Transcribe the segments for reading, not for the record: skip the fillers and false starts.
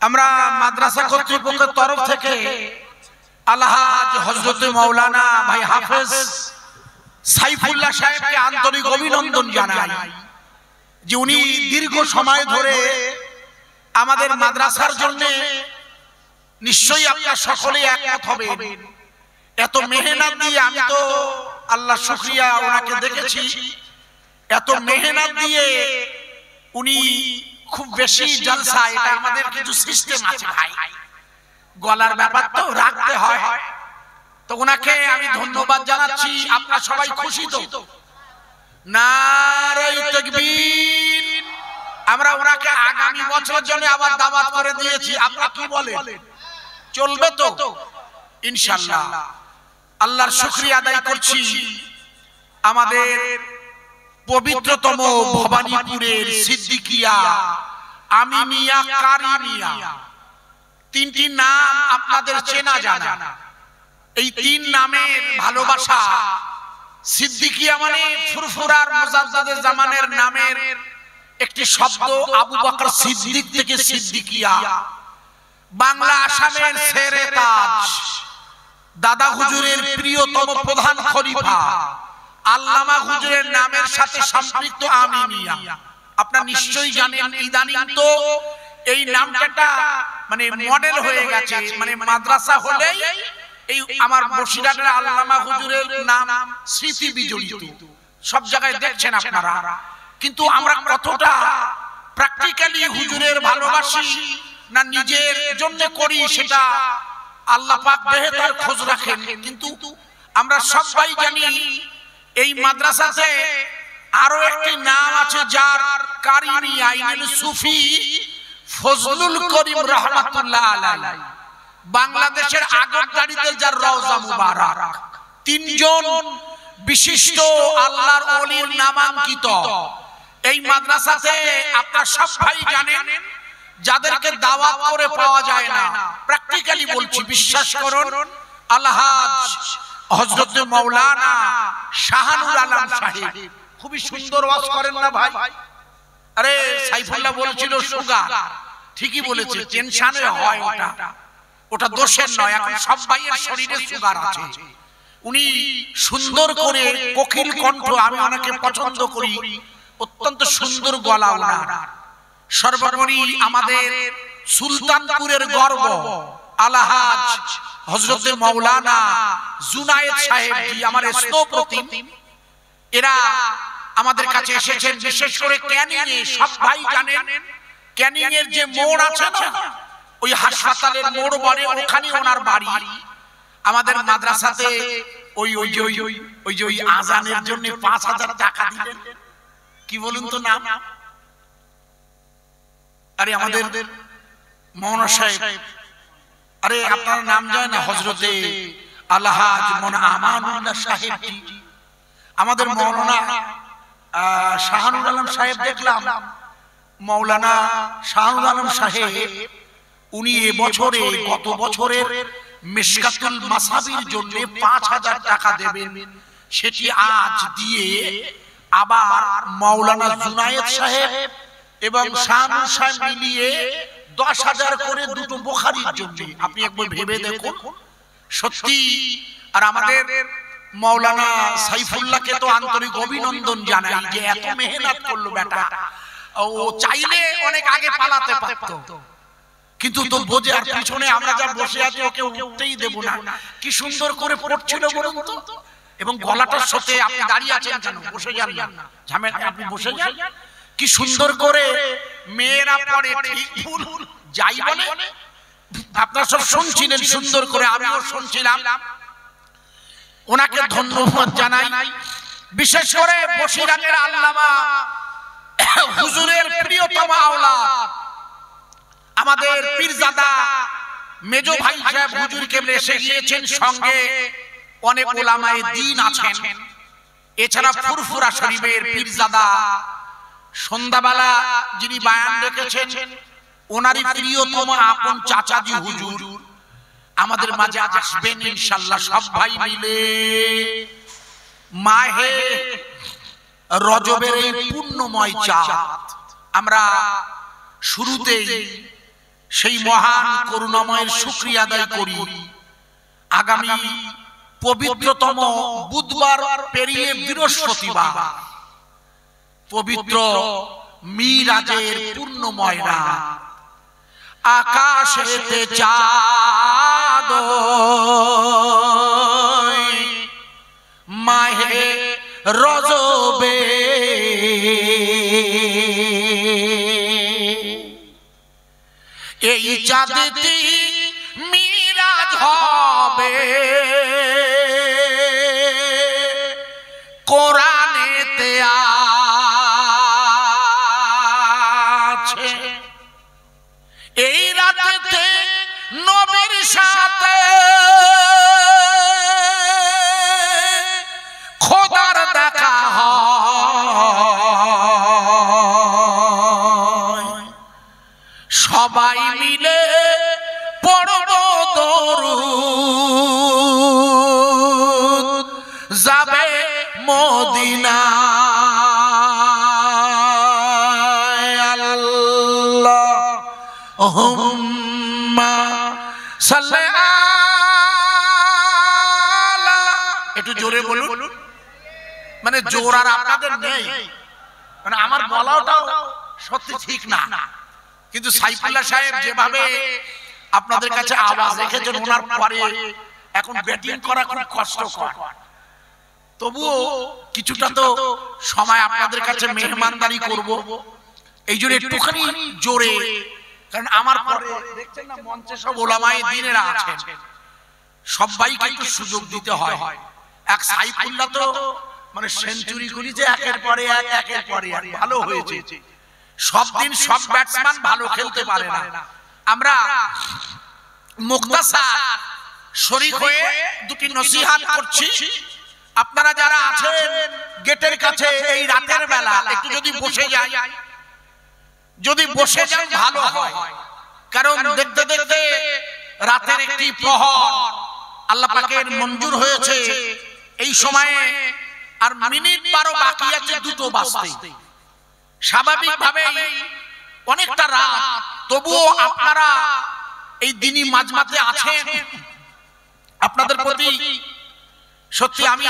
আমরা মাদ্রাসা কর্তৃপক্ষের তরফ থেকে আলহাজ হযরত মাওলানা ভাই হাফেজ সাইফুল্লাহ সাহেবকে আন্তরিক অভিনন্দন জানাই যে উনি দীর্ঘ সময় ধরে আমাদের মাদ্রাসার জন্য নিশ্চয়ই আপনারা সকলে একমত হবেন এত মেহনত দিয়ে আমি তো আল্লাহ শুকরিয়া ওনাকে দেখেছি এত মেহনত দিয়ে উনি খুব বেশি জলসা এটা আমাদের কিছু সিস্টেম আছে ভাই গলার ব্যাপার তো রাখতে হয় তো ওনাকে আমি ধন্যবাদ জানাচ্ছি আপনারা সবাই খুশি তো নারে তাকবীর আমরা ওনাকে আগামী বছরের জন্য আবার দাওয়াত করে দিয়েছি আপনারা কি বলেন চলবে তো ইনশাআল্লাহ আল্লাহর শুকরিয়া আদায় করছি আমাদের পবিত্রতম ভবানীপুরের সিদ্দিকিয়া আমিনিয়া কারিমিয়া তিনটি নাম আপনাদের চেনা জানা এই তিন নামের ভালোবাসা সিদ্দিকিয়া মানে ফুরফুরার মুজাদ্দিদের জামানের নামের একটি শব্দ আবু বকর সিদ্দিক থেকে সিদ্দিকিয়া বাংলা আসামের শেরে তাজ দাদা হুজুরের প্রিয়তম প্রধান খলিফা আল্লামা হুজুরের নামের সাথে সম্পৃক্ত আমিনিয়া আপনারা নিশ্চয়ই জানেন ইদানিং তো এই নামটা মানে মডেল হয়ে গেছে মানে মাদ্রাসা হলেই এই আমার বসিরহাটের আল্লামা হুজুরের নাম স্মৃতি বিজড়িত সব জায়গায় দেখছেন আপনারা কিন্তু আমরা কতটা প্র্যাকটিক্যালি হুজুরের ভালোবাসি না নিজের জন্য করি সেটা আল্লাহ পাক বেহেতার খোঁজ রাখেন কিন্তু আমরা সবাই জানি এই মাদ্রাসাতে আরো একটি নাম আছে যার কারিমি আইনুল সুফি ফজলুল করিম রাহমাতুল্লাহ আলাইহি বাংলাদেশের আগরদাড়িতে যার রওজা মুবারক তিনজন বিশিষ্ট আল্লাহর ওলির নামাঙ্কিত এই মাদ্রাসাতে আপনারা সবাই জানেন যাদেরকে দাওয়াত করে পাওয়া যায় না প্র্যাকটিক্যালি বলছি বিশ্বাস করুন আলহাজ হযরত মাওলানা শাহানুর আলম সাহেব খুবই সুন্দর ওয়াজ করেন না ভাই আরে সাইফুল্লাহ বলেছিল সুগার ঠিকই বলেছে টেনশনে হয় ওটা দোষের নয় এখন সব ভাইয়ের শরীরে সুগার আছে উনি সুন্দর করে কোকিল কণ্ঠ আমি অনেকে পছন্দ করি অত্যন্ত সুন্দর গলা ওনার সর্বোপরি আমাদের সুলতানপুরের গর্ব আলহাজ হযরত মাওলানা জুনায়েদ সাহেব জি আমার স্নেহপ্রতিম এরা আমাদের কাছে এসেছেন বিশেষ করে ক্যানিং এ সব ভাই জানেন ক্যানিং এর যে মোড় আছে না ওই হাসপাতালের মোড় বলে ওখানে ওনার বাড়ি আমাদের মাদ্রাসাতে ওই আজানের জন্য 5000 টাকা দিলেন কি বলুন তো নাম আরে আমাদের মাওলানা সাহেব আরে আপনার নাম জানেন না হযরতে আলহাজ মাওলানা আমানুল্লাহ সাহেব জি আমাদের মাওলানা শাহানুর আলম সাহেব দেখলাম মাওলানা শাহানুর আলম সাহেব উনি এবছরে গত বছরের মিশকাতুল মাসাবির জন্য 5000 টাকা দেবেন সেটি আজ দিয়ে আবার মাওলানা জুনায়েদ সাহেব এবং শাহানুর সাহেব মিলিয়ে 10000 করে দুটো বুখারীর জন্য আপনি একবার ভেবে দেখুন সত্যি আর আমাদের মাওলানা সাইফুল্লাহকে তো আন্তরিক অভিনন্দন জানাই যে এত মেহনত করলো বেটা ও চাইলে অনেক আগে পালাতে পারতো কিন্তু তো বোঝে আর পিছনে আমরা যা বসে আছি ওকে উঠতেই দেব না কি সুন্দর করে পড়ছিল বলুন তো এবং গলাটার সাথে আপনি দাঁড়িয়ে আছেন কেন বসে যান না ঝামেলা আপনি বসে যান কি সুন্দর করে মেয়েরা পড়ে ঠিক ভুল যাই বলে আপনারা সব শুনছিলেন সুন্দর করে আমিও শুনছিলাম ওনাকে ধন্যবাদ জানাই বিশেষ করে বসিরহাটের আল্লামা হুজুরের প্রিয়তম আওলাদ আমাদের পীরজাদা মেজো ভাই সাহেব হুজুর কেবলে এসে গিয়েছেন সঙ্গে অনেক উলামায়ে দ্বীন আছেন এছাড়া ফুরফুরা শরীফের পীরজাদা সন্ধ্যাবেলা যিনি বয়ান রেখেছেন ওনারই প্রিয়তম আপন চাচাজি হুজুর আমাদের মাঝে আসবেন ইনশাআল্লাহ সব ভাই মিলে মাহে রজবের এই পুণ্যময় চাঁদ আমরা শুরুতেই সেই মহান করুণাময়ের শুকরিয়া আদায় করি। আগামী পবিত্রতম বুধবার পেরিয়ে বৃহস্পতিবার পবিত্র মিরাজের পূর্ণময় রাত, আকাশেতে চাঁদ মাহে রজবে এই চাঁদেতে মিরাজ হবে, কোরআনেতে আছে এই রাতেতে নবীর সাথে খোদার দেখা হয়। সবাই মিলে পড়ব দরুদ, যাবে মদিনায়। আল্লাহুম্মা সাল্লি আলা, একটু জোরে বলুন, মানে জোর আর আপনাদের নেই, মানে আমার বলাটাও সত্যি ঠিক না, কিন্তু সাইফুল্লাহ সাহেব যেভাবে আপনাদের কাছে আওয়াজ রেখেছেন ওনার পরে এখন ব্যাটিং করা খুব কষ্টকর, তবুও কিছুটা তো সময় আপনাদের কাছে মেহমানদারি করব, এই জন্য একটুখানি জোরে, কারণ আমার পরে দেখছেন না মঞ্চে সব ওলামায়ে দ্বীনেরা আছেন, সবাইকে একটু সুযোগ দিতে হয়। এক সাইফুল্লাহ তো মানে সেঞ্চুরি করেছে একের পরে এক, একের পরে এক, ভালো হয়েছে। সব দিন সব ব্যাটসম্যান ভালো খেলতে পারে না। আমরা মুক্তাসার শরীক হয়ে দুটি নসিহত করছি। আপনারা যারা আছেন গেটের কাছে এই রাতের বেলা একটু যদি বসে যান, যদি বসে যান ভালো হয়, কারণ দেখতে দেখতে রাতের একটি প্রহর আল্লাহ পাকের মঞ্জুর হয়েছে। এই সময়ে আর মিনিট 12 বাকি আছে, দুটো বাজতে, স্বাভাবিকভাবে অনেকটা রাত, তবুও আপনারা এই দিনই মাঝমাঝে আছেন, আপনাদের প্রতি সত্যি আমি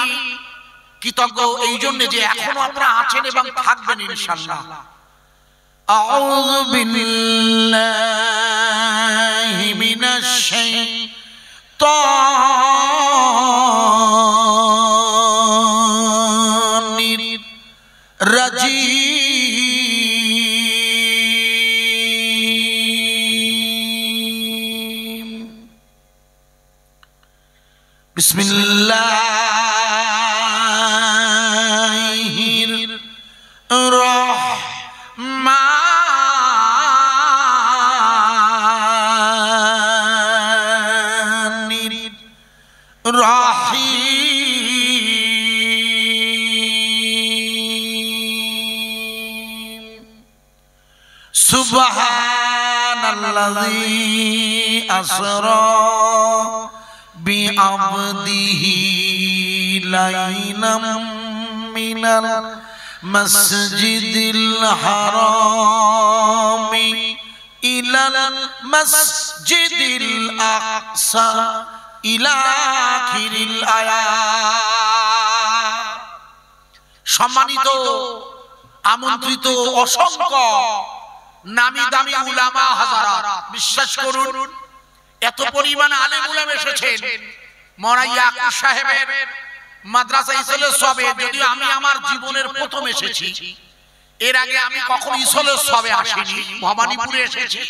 কৃতজ্ঞ এই জন্য যে এখনো আপনারা আছেন এবং থাকবেন ইনশাআল্লাহ। আউযু বিল্লাহি মিনাশ শাইতানির রাজিম। বিসমিল্লাহির রহমানির রহিম। সুবহানাল্লাযী আসরা বিআবদিহি লাইলাম মিনাল masjidil harami ilal masjidil aqsa ila akhiril ayat। সম্মানিত আমন্ত্রিত অসংখ্য নামি দামি উলামা হাজারাত, বিশ্বাস করুন এত পরিমাণ আলেম উলামা এসেছেন। মাওলানা ইয়াকুব সাহেবের মাদ্রাসা ইসলে সবে, যদিও আমি আমার জীবনের প্রথম এসেছি, এর আগে আমি কখনো ইসলে সবে আসিনি, ভবানীপুরে এসেছি।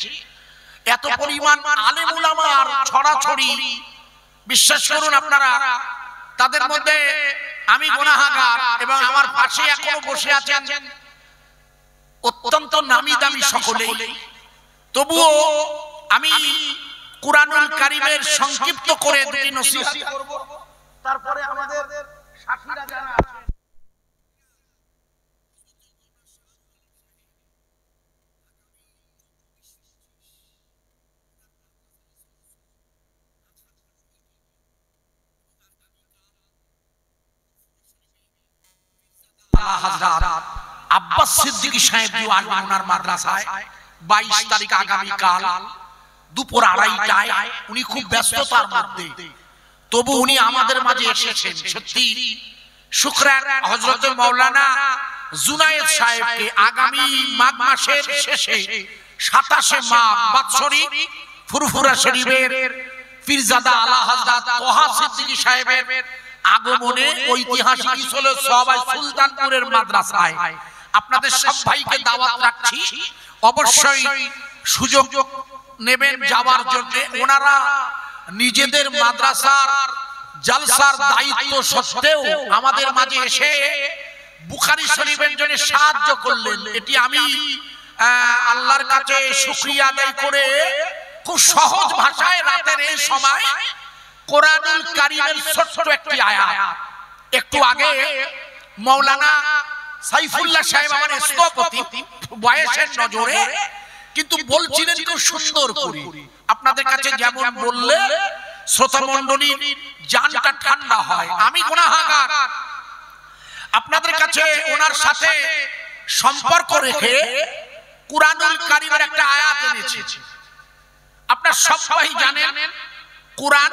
এত পরিমাণ আলেম উলামার ছড়াছড়ি, বিশ্বাস করুন আপনারা, তাদের মধ্যে আমি গুনাহগার এবং আমার পাশে এখনো বসে আছেন অত্যন্ত নামি দামি সকলেই। তবুও আমি কুরআনুল কারীমের সংক্ষিপ্ত করে দুটি নসিহত করব, তারপরে আমাদের সাথীরা যারা আছেন হযরত আব্বাস সিদ্দিকী সাহেব জি আসবেন ওনার মাদ্রাসায়, 22 তারিখ আগামীকাল দুপুর 2:30টায়। উনি খুব ব্যস্ততার মধ্যে, তবু উনি আমাদের মাঝে এসেছেন। সত্যি শুকরান হযরত মাওলানা জুনায়েদ সাহেবকে আগামী মাঘ মাসের শেষে 27শে মাঘ বাৎসরিক ফুরফুরা শরীফের পীরজাদা আলা হযরত তোহা সিদ্দিকী সাহেবের আগমনে ঐতিহাসিক ইসলে সবাই সুলতানপুরের মাদ্রাসায় আপনাদের সব ভাইকে দাওয়াত রাখছি। অবশ্যই সুযোগ নেবেন যাওয়ার জন্য। ওনারা নিজেদের মাদ্রাসার জলসার দায়িত্ব সত্ত্বেও আমাদের মাঝে এসে বুখারী শরীফের জন্য সাহায্য করলেন। এটি আমি আল্লাহর কাছে শুকরিয়া আদায় করে খুব সহজ ভাষায় রাতের এই সময় কোরআনুল কারীমের ছোট্ট একটি আয়াত, একটু আগে মাওলানা সাইফুল্লাহ সাহেব আমার স্থপতি বয়সের নজরে কিন্তু বলছিলেন খুব সুন্দর করে, আপনাদের কাছে যেমন বললে শ্রোতা মণ্ডলীর জানটা ঠান্ডা হয়। আমি গুনাহগার, আপনাদের কাছে ওনার সাথে সম্পর্ক রেখে কুরআনুল কারীমের একটা আয়াত এনেছি। আপনারা সবাই জানেন কুরআন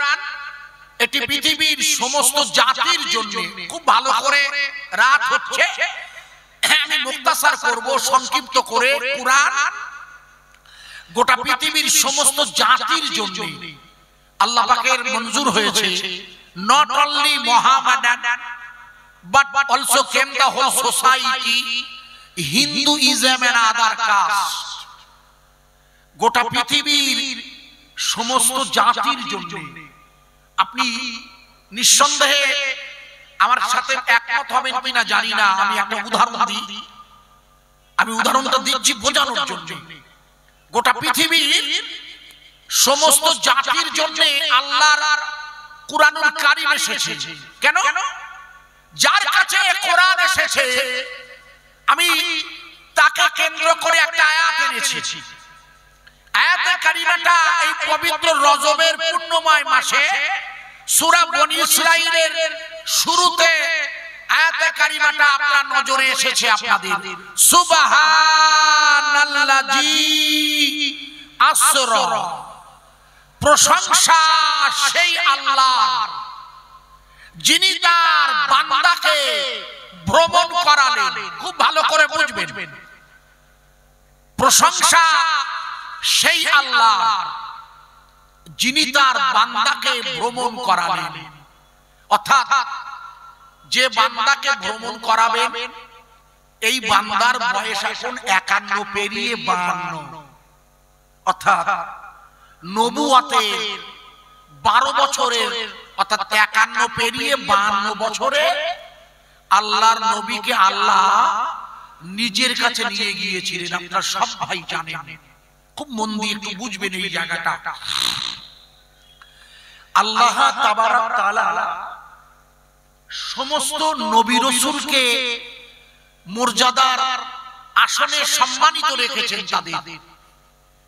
এটি পৃথিবীর সমস্ত জাতির জন্য খুব ভালো করে রাত হচ্ছে, আমি মুখতাসার করব সংক্ষিপ্ত করে। কুরআন গোটা পৃথিবীর সমস্ত জাতির জন্য আল্লাহ পাকের মঞ্জুর হয়েছে। Not only Muhammadan but also came the whole society, Hinduism and other caste. গোটা পৃথিবীর সমস্ত জাতির জন্য। আপনি নিঃসন্দেহে আমার সাথে একমত হবেন কিনা জানি না, আমি একটা উদাহরণ দিই। আমি উদাহরণটা দিচ্ছি বোঝানোর জন্য। গোটা পৃথিবীর সমস্ত জাতির জন্য আল্লাহর কুরআনুল কারীম এসেছে। কেন? যার কাছে কোরআন এসেছে আমি তাকে কেন্দ্র করে একটা আয়াত এনেছি। আয়াতে কারিমাটা এই পবিত্র রজবের পূর্ণময় মাসে সূরা বনী ইসরাঈলের শুরুতে আয়াতে কারিমাটা আপনার নজরে এসেছে আপনাদের। সুবহানাল্লাযী আসরা, প্রশংসা সেই আল্লাহর যিনি তার বান্দাকে ভ্রমণ করালেন। খুব ভালো করে বুঝবেন, প্রশংসা সেই আল্লাহর যিনি তার বান্দাকে ভ্রমণ করালেন। অর্থাৎ যে বান্দাকে ভ্রমণ করাবেন এই বান্দার বয়স এখন 51 পেরিয়ে 52, অর্থাৎ নবুয়তের 12 বছরের, অর্থাৎ 51 পেরিয়ে 52 বছরে আল্লাহর নবীকে আল্লাহ নিজের কাছে নিয়ে গিয়েছিলেন। আপনারা সব ভাই জানেন, খুব মন দিয়ে একটু বুঝবেন এই জায়গাটা। আল্লাহ তাবারক তাআলা সমস্ত নবী রাসূলকে মর্যাদার আসনে সম্মানিত রেখেছেন তাদের,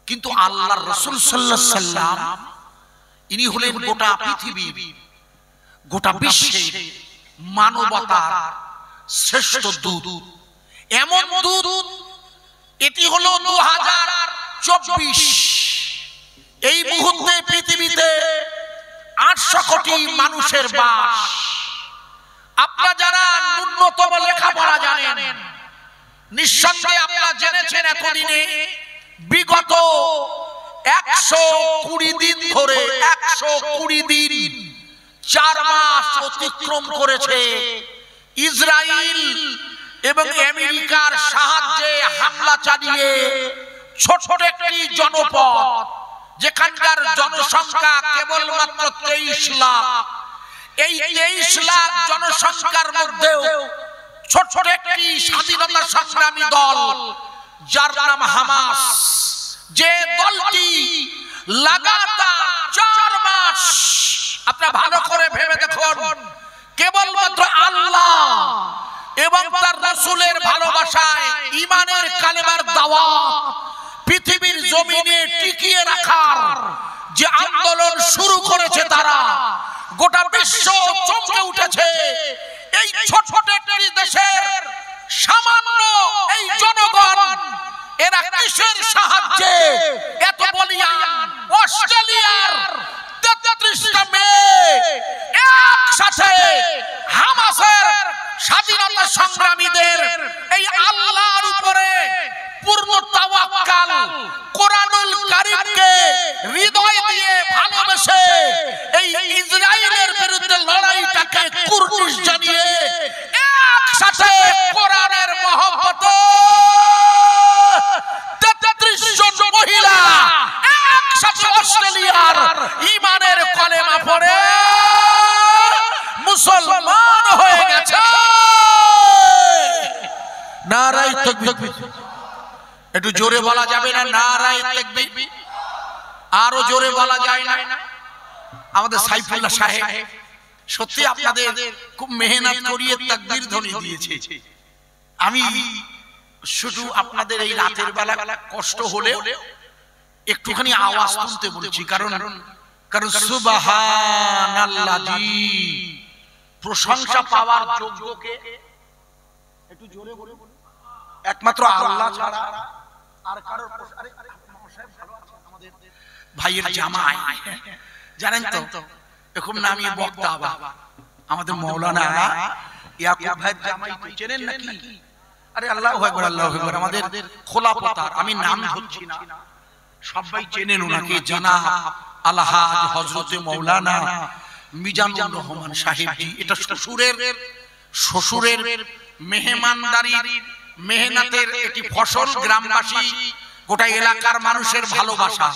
কিন্তু আল্লাহর রাসূল সাল্লাল্লাহু আলাইহি সাল্লাম ইনি হলেন গোটা পৃথিবীর, গোটা বিশ্বের মানবতার শ্রেষ্ঠ দূত। এমন দূত, এটি হলো 2024। এই মুহূর্তে পৃথিবীতে 800 কোটি মানুষের বাস। আপনারা যারা ন্যূনতম লেখাপড়া জানেন, নিঃসন্দেহে আপনারা জেনেছেন এতদিনে বিগত 120 দিন ধরে 120 দিন 4 মাস অতিক্রম করেছে ইসরায়েল এবং আমেরিকার সাহায্যে হামলা চালিয়ে ছোট একটি জনপদ, যেখানকার জনসংখ্যা কেবলমাত্র 23 লাখ। এই 23 লাখ জনসংখ্যার মধ্যেও ছোট একটি স্বাধীনতা সংগ্রামী দল যার নাম হামাস, যে দলটি লাগাতার 4 মাস, আপনারা ভালো করে ভেবে দেখুন, কেবলমাত্র আল্লাহ এবং তার রাসূলের ভালোবাসায় ঈমানের কালেমার দাওয়াত পৃথিবীর জমিনে টিকিয়ে রাখার যে আন্দোলন শুরু করেছে, তারা গোটা বিশ্ব চমকে উঠেছে। এই ছোট একটি দেশের সামান্য এই জনগণ এরা কিসের সাহায্যে এত বলিয়ান অস্ট্রেলিয়ার 33টা মেয়ে একসাথে হামাসের স্বাধীনতা সংগ্রামীদের এই আল্লাহর উপরে পূর্ণ তাওয়াক্কাল কোরআনুল কারীমকে হৃদয় দিয়ে ভালোবেসে এই ইসরায়েলের বিরুদ্ধে লড়াইটাকে কুর্নিশ জানিয়ে একসাথে কোরআনের মহব্বতে 33 জন মহিলা একসাথে অস্ট্রেলিয়ার ঈমানের কলেমা পড়ে মুসলমান হয়ে গেছে। নারায়ে তাকবীর। একটু জোরে বলা যাবে না? নারায়ে তাকবীর। আরো জোরে বলা যায় না? আমাদের সাইফুল্লাহ সাহেব সত্যি আপনাদের খুব মেহনত করিয়ে তাকবীর ধ্বনি দিয়েছে। আমি শুধু আপনাদের এই রাতের বেলা কষ্ট হলে একটুখানি আওয়াজ তুলতে বলছি, কারণ সুবহানাল্লাহি প্রশংসা পাওয়ার যোগ্য কে? একটু জোরে বলুন। একমাত্র আল্লাহ ছাড়া আর কারোর আমাদের ভাইয়ের জামাই জানেন তো, এরকম নামি বক্তা আমাদের মাওলানা ইয়াকুব ভাইয়ের জামাই চেনেন নাকি? আরে আল্লাহু আকবার, আল্লাহু আকবার। আমাদের খোলাপতার, আমি নাম ধরছি না, সবাই চেনেন ওনাকে, জানাব আলহাজ হযরতে মাওলানা মিজানুর রহমান সাহেবজি। এটা শ্বশুরের মেহমানদারির মেহনতের একটি ফসল, গ্রামবাসী গোটা এলাকার মানুষের ভালোবাসা।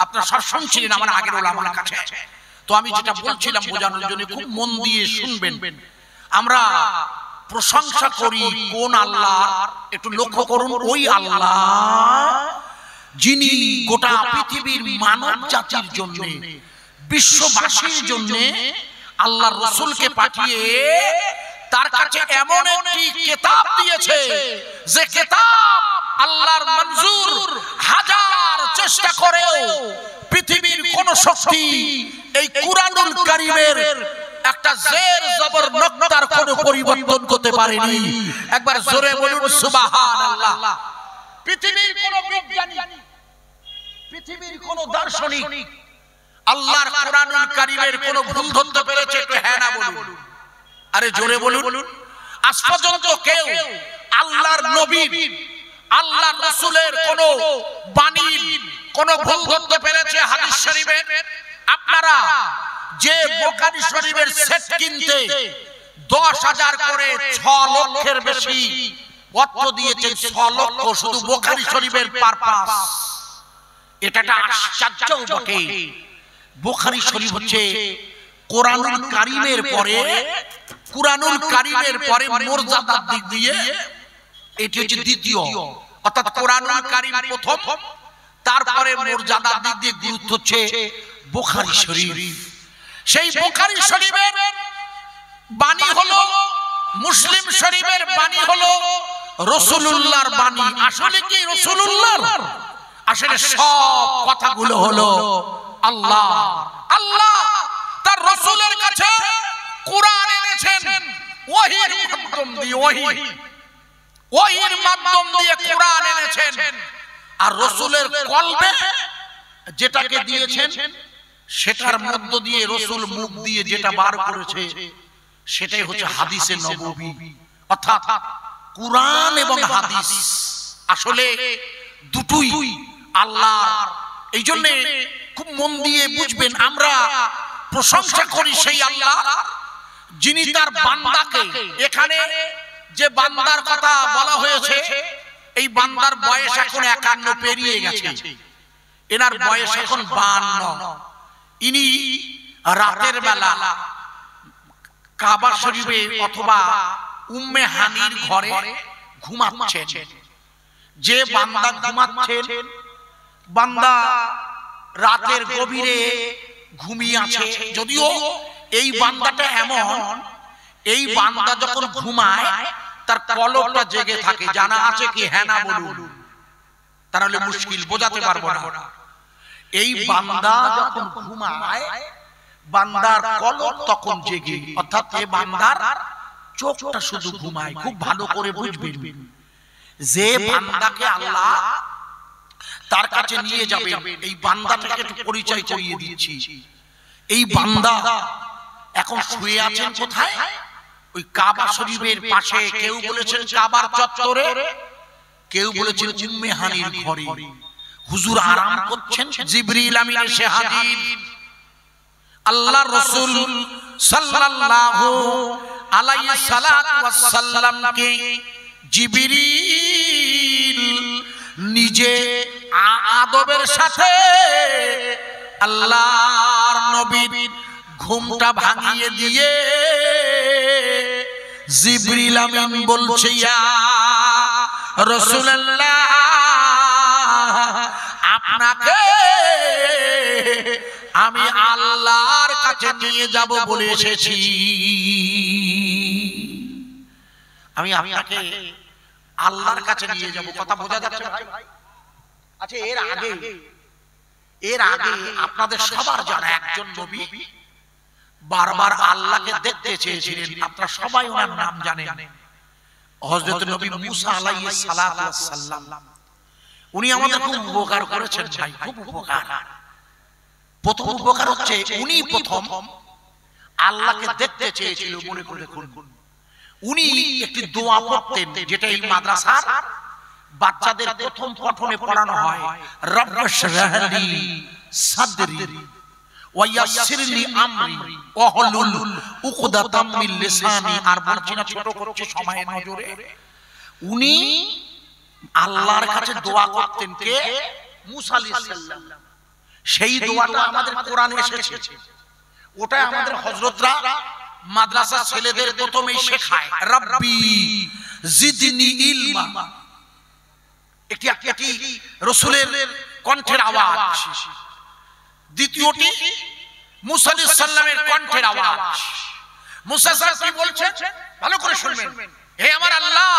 আপনারা সব শুনছিলেন আমার আগের ওলামার কাছে। তো আমি যেটা বলছিলাম বোঝানোর জন্য খুব মন দিয়ে শুনবেন। আমরা প্রশংসা করি কোন আল্লাহ? একটু লক্ষ্য করুন, ওই আল্লাহ যিনি গোটা পৃথিবীর মানব জাতির জন্য, বিশ্ববাসীর জন্য আল্লাহর রাসূলকে পাঠিয়ে তার কাছে এমন একটি কিতাব দিয়েছে যে কিতাব আল্লাহর মঞ্জুর, হাজার চেষ্টা করেও পৃথিবীর কোন শক্তি এই কুরআনুল কারীমের একটা জের জবর নক্তার কোনো পরিবর্তন করতে পারেনি। একবার জোরে বলুন সুবহানাল্লাহ। পৃথিবীর কোন বিজ্ঞানী, পৃথিবীর কোন দার্শনিক আল্লাহর কুরআনুল কারীমের কোন ভুল ধরতে পেরেছে? একটু হ্যাঁ না বলুন। আরে জোরে বলুন। আজ পর্যন্ত কেউ আল্লাহর নবী, আল্লাহর রাসূলের কোন বাণীর কোন ভুল ধরতে পেরেছে হাদিস শরীফের? আপনারা যে বুখারী শরীফের সেট কিনতে 10,000 করে 6 লক্ষের বেশি অর্থ দিয়েছেন, 6 লক্ষ শুধু বুখারী শরীফের পারপাস। এটা একটা আশ্চর্য বটে। বুখারী শরীফ হচ্ছে কোরআনুল কারীমের পরে, কুরআনুল কারীমের পরে মর্যাদার দিক দিয়ে এটি হচ্ছে দ্বিতীয়, অর্থাৎ কোরআনুল কারীম প্রথম, তারপরে মর্যাদার দিক দিয়ে গুরুত্ব হচ্ছে বুখারী শরীফ। সেই বুখারী শরীফের বাণী হলো, মুসলিম শরীফের বাণী হলো রাসূলুল্লাহর বাণী। আসলে কি রাসূলুল্লাহর? আসলে সব কথাগুলো হলো আল্লাহ। আল্লাহ তার রাসূলের কাছে কুরআন এনেছেন ওহীর মাধ্যম দিয়ে, ওহীর মাধ্যম দিয়ে কুরআন এনেছেন। আর রাসূলের কলবে যেটাকে দিয়েছেন সেটার মধ্য দিয়ে রাসূল মুখ দিয়ে যেটা বার করেছে সেটাই হচ্ছে হাদিসে নববী, অর্থাৎ কুরআন এবং হাদিস আসলে দুটোই আল্লাহর। এই জন্য খুব মন দিয়ে বুঝবেন, আমরা প্রশংসা করি সেই আল্লাহ যিনি তার বান্দাকে, এখানে যে বান্দার কথা বলা হয়েছে এই বান্দার বয়স এখন 51 পেরিয়ে গেছে, এনার বয়স এখন 52। ইনি রাতের বেলা কাবা শরীফে অথবা উম্মে হানির ঘরে ঘুমাচ্ছেন। যে বান্দা ঘুমাচ্ছেন, বান্দা রাতের গভীরে ঘুমিয়ে আছে। যদিও এই বান্দাটা এমন, এই বান্দা যখন ঘুমায় তার কলবটা জেগে থাকে। জানা আছে কি? হ্যাঁ না বলুন, তাহলে মুশকিল, বোঝাতে পারবো না। এই বান্দা যখন ঘুমায় বান্দার কলব তখন জেগে, অর্থাৎ এই বান্দার চোখটা শুধু ঘুমায়। খুব ভালো করে বুঝবেন, যে বান্দাকে আল্লাহ তার কাছে নিয়ে যাবেন। এই বান্দাটাকে একটু পরিচয় করিয়ে দিচ্ছি। এই বান্দা এখন শুয়ে আছেন কোথায়? ওই কাবা শরীফের পাশে। কেউ বলেছেন কাবার চত্বরে, কেউ বলেছেন উম্মে হানির ঘরে। হুজুর আরাম করছেন, জিবরিল আমিন এসে হাজির। আল্লাহর রাসূল সাল্লাল্লাহু আলাইহি সাল্লাতু ওয়াস সাল্লামকে জিবরিল নিজে আদবের সাথে আল্লাহর নবীর ঘুমটা ভাঙিয়ে দিয়ে জিবরিল আমিন বলছে, ইয়া রাসূলুল্লাহ, আপনাকে আমি আল্লাহর কাছে নিয়ে যাব বলে এসেছি। আমি আপনাকে আল্লাহর কাছে নিয়ে যাব। কথা বোঝা যাচ্ছে ভাই? আচ্ছা, এর আগে আপনাদের সবার জানা একজন নবী বারবার আল্লাহকে দেখতে চেয়েছিলেন। আপনারা সবাই ওনার নাম জানেন, হযরত নবী মুসা আলাইহিস সালাতু ওয়াস সালাম। উনি আমাদের খুব উপকার করেছেন ভাই, খুব উপকার। প্রথম উপকার হচ্ছে উনি প্রথম আল্লাহকে দেখতে চেয়েছিল। মনে করে দেখুন, উনি একটি দোয়া পড়তেন, যেটা এই মাদ্রাসার বাচ্চাদের প্রথম পঠনে পড়ানো হয়। রব্বিশরাহলি সাদরি ওয়া ইয়াসসিরলি আমরি ওয়াহলুল উকদাতাম মিন লিসানি। আর বলছি না ছোট করছে সময়ের নজরে। উনি আল্লাহর কাছে দোয়া করতেন। কে? মুসা আলাইহিস সালাম। সেই দোয়াটা আমাদের কোরআনে এসেছে। ওটা আমাদের হযরতরা মাদ্রাসা ছেলেদের প্রথমেই শেখায়। রাব্বি জিদনি ইলমা। একটি রাসূলের কণ্ঠের আওয়াজ। দ্বিতীয়টি মুসা আলাইহিস সালামের কণ্ঠের আওয়াজ। মুসা সাহেব কি বলছেন ভালো করে শুনবেন। হে আমার আল্লাহ,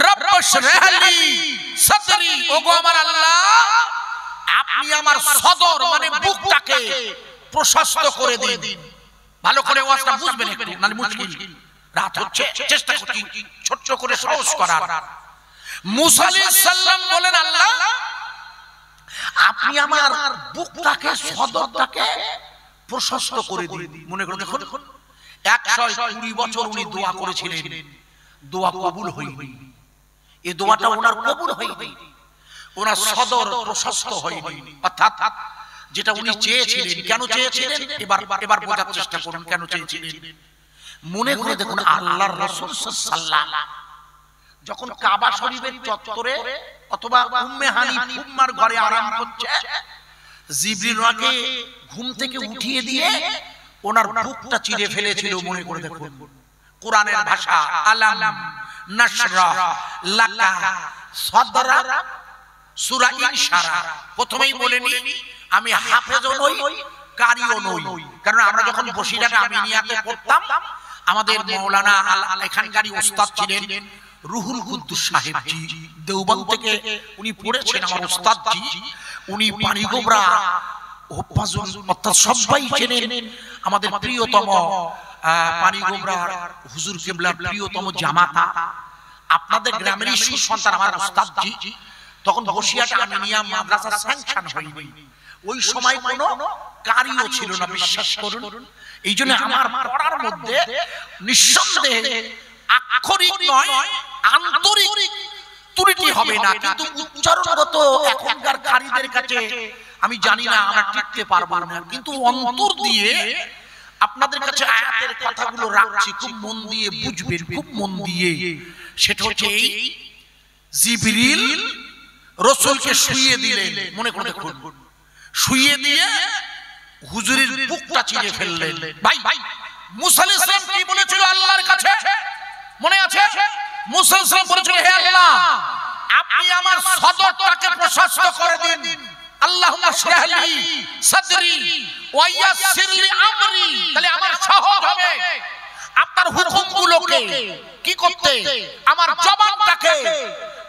রব্বিশরাহলি সাদরি, ওগো আমার আল্লাহ, আপনি আমার সদর মানে বুকটাকে প্রশস্ত করে দিন। ভালো করে ওয়াজটা বুঝবেন একটু, নালে মুশকিল। রাত হচ্ছে, চেষ্টা করছি ছোট করে সহজ করার। মুসা আলাইহিস সালাম বলেন, আল্লাহ আপনি আমার বুকটাকে, সদরটাকে প্রশস্ত করে দিন। মনে করে দেখুন, 120 বছর উনি দোয়া করেছিলেন, দোয়া কবুল হয়নি। এই দোয়াটা ওনার কবুল হয়নি, ওনার সদর প্রশস্ত হয়নি। অর্থাৎ যেটা উনি চেয়েছিলেন। কেন চেয়েছিলেন? এবার বোঝার চেষ্টা করুন কেন চেয়েছিলেন। মনে করে দেখুন, আল্লাহর রাসূল সাল্লাল্লাহু আলাইহি যখন কাবা শরীফের চত্বরে অথবা উম্মে হানি উম্মার ঘরে আরাম করছে, জিবরিল ওনাকে ঘুম থেকে উঠিয়ে দিয়ে ওনার বুকটা চিরে ফেলেছিল। মনে করে দেখুন, কোরআনের ভাষা, আলাম নাশরাহ লাকা সাদরা, সূরা ইনশারা। প্রথমেই বলেনি আমি হাফেজও নই, কারিও নই। কারণ আমরা যখন বসিরহাটে আমিনিয়াতে পড়তাম, আমাদের মাওলানা এখানকারই ওস্তাদ ছিলেন রুহুল কুদ্দুস সাহেব জি, দেওবন্দ থেকে উনি পড়েছেন আমার ওস্তাদ জি। উনি পানিগোবরা হুফাজুল, অর্থাৎ সবাই চেনেন আমাদের প্রিয়তম পানিগোবরার হুজুর কিবলার প্রিয়তম জামাতা, আপনাদের গ্রামেরই সুসন্তান আমার ওস্তাদ জি। তখন বসিরহাটে আমিনিয়া মাদ্রাসা স্যাংশন হয়নি। ওই সময় কোনো কারিও ছিল না, বিশ্বাস করুন। এই জন্য আমার পড়ার মধ্যে নিঃসন্দেহে আক্ষরিক নয়, আন্তরিক ত্রুটি হবে না, কিন্তু উচ্চারণগত এখনকার কারিদের কাছে আমি জানি না, আমরা টিকতে পারবো না। কিন্তু অন্তর দিয়ে আপনাদের কাছে আয়াতের কথাগুলো রাখছি, খুব মন দিয়ে বুঝবেন, খুব মন দিয়ে। সেটা হচ্ছে এই জিবরিল রাসূলকে শুইয়ে দিলেন। মনে করে দেখুন, শুইয়ে দিয়ে হুজুরের বুকটা চিরে ফেললেন। ভাই মুসা আলাইহিস সালাম কি বলেছিল আল্লাহর কাছে? মনে আছে? মুসা আলাইহিস সালাম বলেছিল, হে আল্লাহ আপনি আমার সদরটাকে প্রশস্ত করে দিন। আল্লাহুম্মা শরাহলি সাদরি ওয়া ইয়াসসিরলি আমরি। তাহলে আমার সহজ হবে আপনার হুকুমগুলোকে কি করতে, আমার জবানটাকে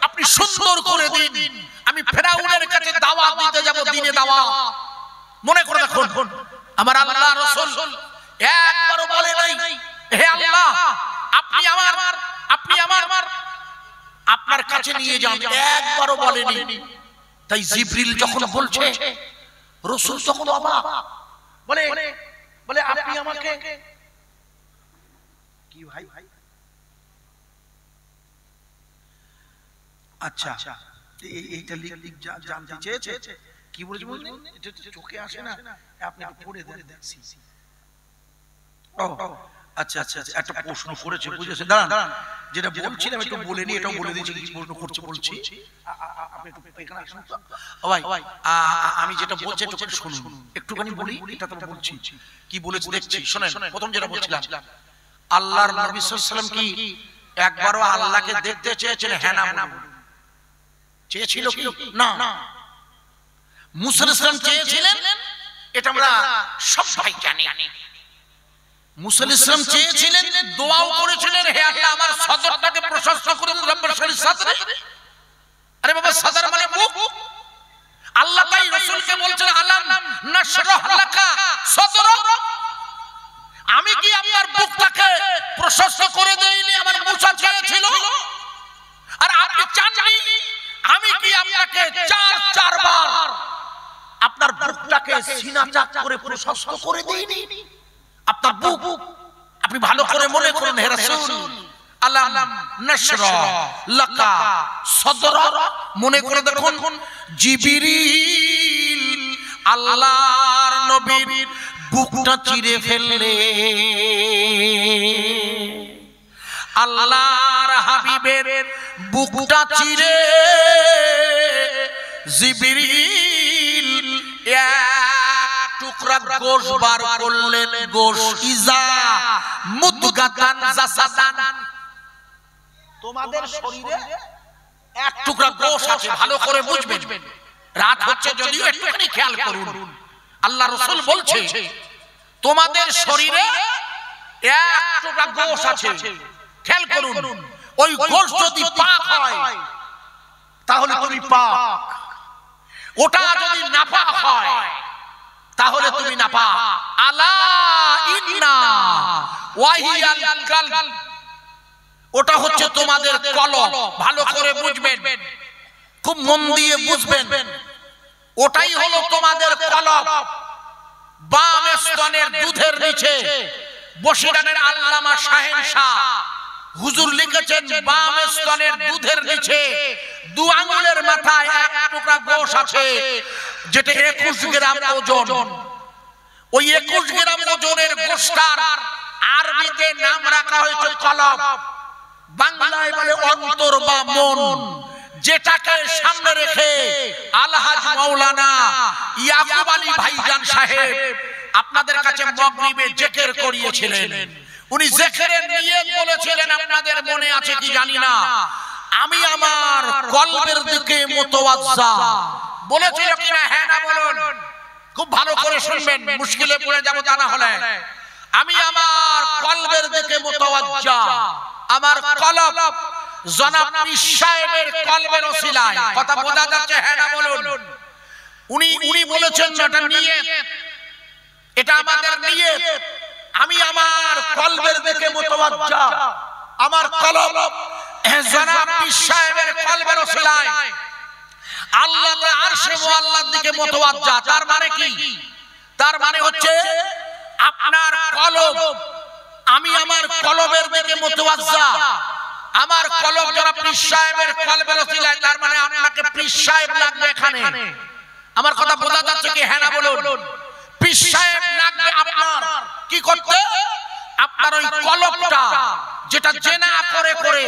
আপনি সুন্দর করে দিন। আমি ফেরাউনের কাছে দাওয়াত দিতে যাব, দিনে দাওয়াত। মনে করে দেখুন, আমার আল্লাহ রাসূল একবারও বলে নাই হে আল্লাহ আপনি আমার আপনার কাছে নিয়ে যান, একবারও বলেনি। তাই জিবরিল যখন বলছে রাসূল তখন অবাক, বলে বলে আপনি আমাকে কি ভাই? আচ্ছা এইটা লিখ জানতে চেয়েছে কি বলেছে বুঝলেন? এটা চোখে আসে না, আপনি একটু পড়ে দেন দেখছি। ও আচ্ছা আচ্ছা একটা প্রশ্ন করেছে, বুঝেছেন? দাঁড়ান, যেটা বলছিলাম একটু বলে নি, এটাও বলে দিয়েছি কি প্রশ্ন করছে বলছি। আপনি একটু এখানে আসুন তো ভাই, আমি যেটা বলছি একটু শুনুন, একটুখানি বলি, এটা তো বলছি কি বলেছে দেখছি শুনেন। প্রথম যেটা বলছিলাম, আল্লাহর নবী সাল্লাল্লাহু আলাইহি ওয়াসাল্লাম কি একবারও আল্লাহকে দেখতে চেয়েছিলেন? হ্যাঁ না বলুন। চেয়েছিল কি? না। মুসা আলাইহিস সালাম চেয়েছিলেন, এটা আমরা সবাই জানি। মুসা আলাইহিস সালাম চেয়েছিলেন, দোয়াও করেছিলেন, হে আল্লাহ আমার সদরটাকে প্রশস্ত করে দিন, রব্বিশ শরীফ সাদরে। আরে বাবা, সদর মানে মুখ। আল্লাহ তাই রাসূলকে বলছেন আলাম নাশরাহ লাকা সদরক, আমি কি আপনার বুকটাকে প্রশস্ত করে দেইনি? আমার মুসা চেয়েছিল আর আপনি চাননি। আমি কি আপনাকে চারবার আপনার বুকটাকে সিনা চাক করে প্রশস্ত করে দেইনি? আপনার বুক আপনি ভালো করে মনে করুন, হে রাসূল আলাম নাশরাহ লাকা সদরক, মনে করে দেখুন জিবরিল আল্লাহর নবীর বুকটা চিরে ফেললে আল্লাহর হাবিবের বুকটা চিরে জিবরিল এক টুকরা গোশ বার করলেন। গোশ ইজা মুদগাতান জাসাদান, তোমাদের শরীরে এক টুকরা গোশ আছে, ভালো করে বুঝবেন। রাত হচ্ছে যদিও একটুখানি খেয়াল করুন, আল্লাহ রাসূল বলছে তোমাদের শরীরে এক টুকরা গোশ আছে, খেয়াল করুন। ওই গোশ যদি পাক হয় তাহলে তুমি পাক, ওটা যদি নাপাক হয় তাহলে তুমি নাপাক। আলা ইন্না ওয়াহিয়াল কালব, ওটা হচ্ছে তোমাদের কলব। ভালো করে বুঝবেন, খুব মন দিয়ে বুঝবেন, ওটাই হলো তোমাদের কলব। বাম স্তনের দুধের নিচে বসিরানের আল্লামা শাহেনশাহ হুজুর লিখেছেন, বাম স্তনের দুধের নিচে দু আঙ্গুলের মাথায় এক টুকরা গোশ আছে, যেটা 21 গ্রাম ওজন। ওই 21 গ্রাম ওজনের গোশটার আরবিতে নাম রাখা হয়েছে কলব, বাংলায় বলে অন্তর বা মন। যেটাকে সামনে রেখে আলহাজ মাওলানা ইয়াকুব আলী ভাইজান সাহেব আপনাদের কাছে মাগরিবে জিকির করিয়েছিলেন। উনি জিকিরের নিয়ত বলেছিলেন, আপনাদের মনে আছে কি জানি না, আমি আমার কলবের দিকে মুতাওয়াজ্জা বলেছিল কিনা? হ্যাঁ না বলুন, খুব ভালো করে শুনবেন, মুশকিলে পড়ে যাব তা না হলে। আমি আমার কলবের দিকে মুতাওয়াজ্জা, আমার কলব জনাব পীর সাহেবের কলবের ওসিলায়। কথা বোঝা যাচ্ছে? হ্যাঁ না বলুন। উনি বলেছেন এটা নিয়ত, এটা আমাদের নিয়ত। আমি আমার কলবের দিকে মুতাওয়াজ্জা, আমার কলব জনাব পীর সাহেবের কলবের ওসিলায় আল্লাহ তাআলা আরশে মুআল্লার দিকে মুতাওয়াজ্জা। তার মানে কি? তার মানে হচ্ছে আপনার কলব, আমি আমার কলবের দিকে মুতাওয়াজ্জা, আমার কলব জনাব পীর সাহেবের কলবের ওসিলায়। তার মানে আপনাকে পীর সাহেব লাগবে এখানে। আমার কথা বোঝা যাচ্ছে কি? হ্যাঁ না বলুন। পীর সাহেব লাগবে আপনার কি করতে? আপনার ওই কলবটা, যেটা জেনা করে করে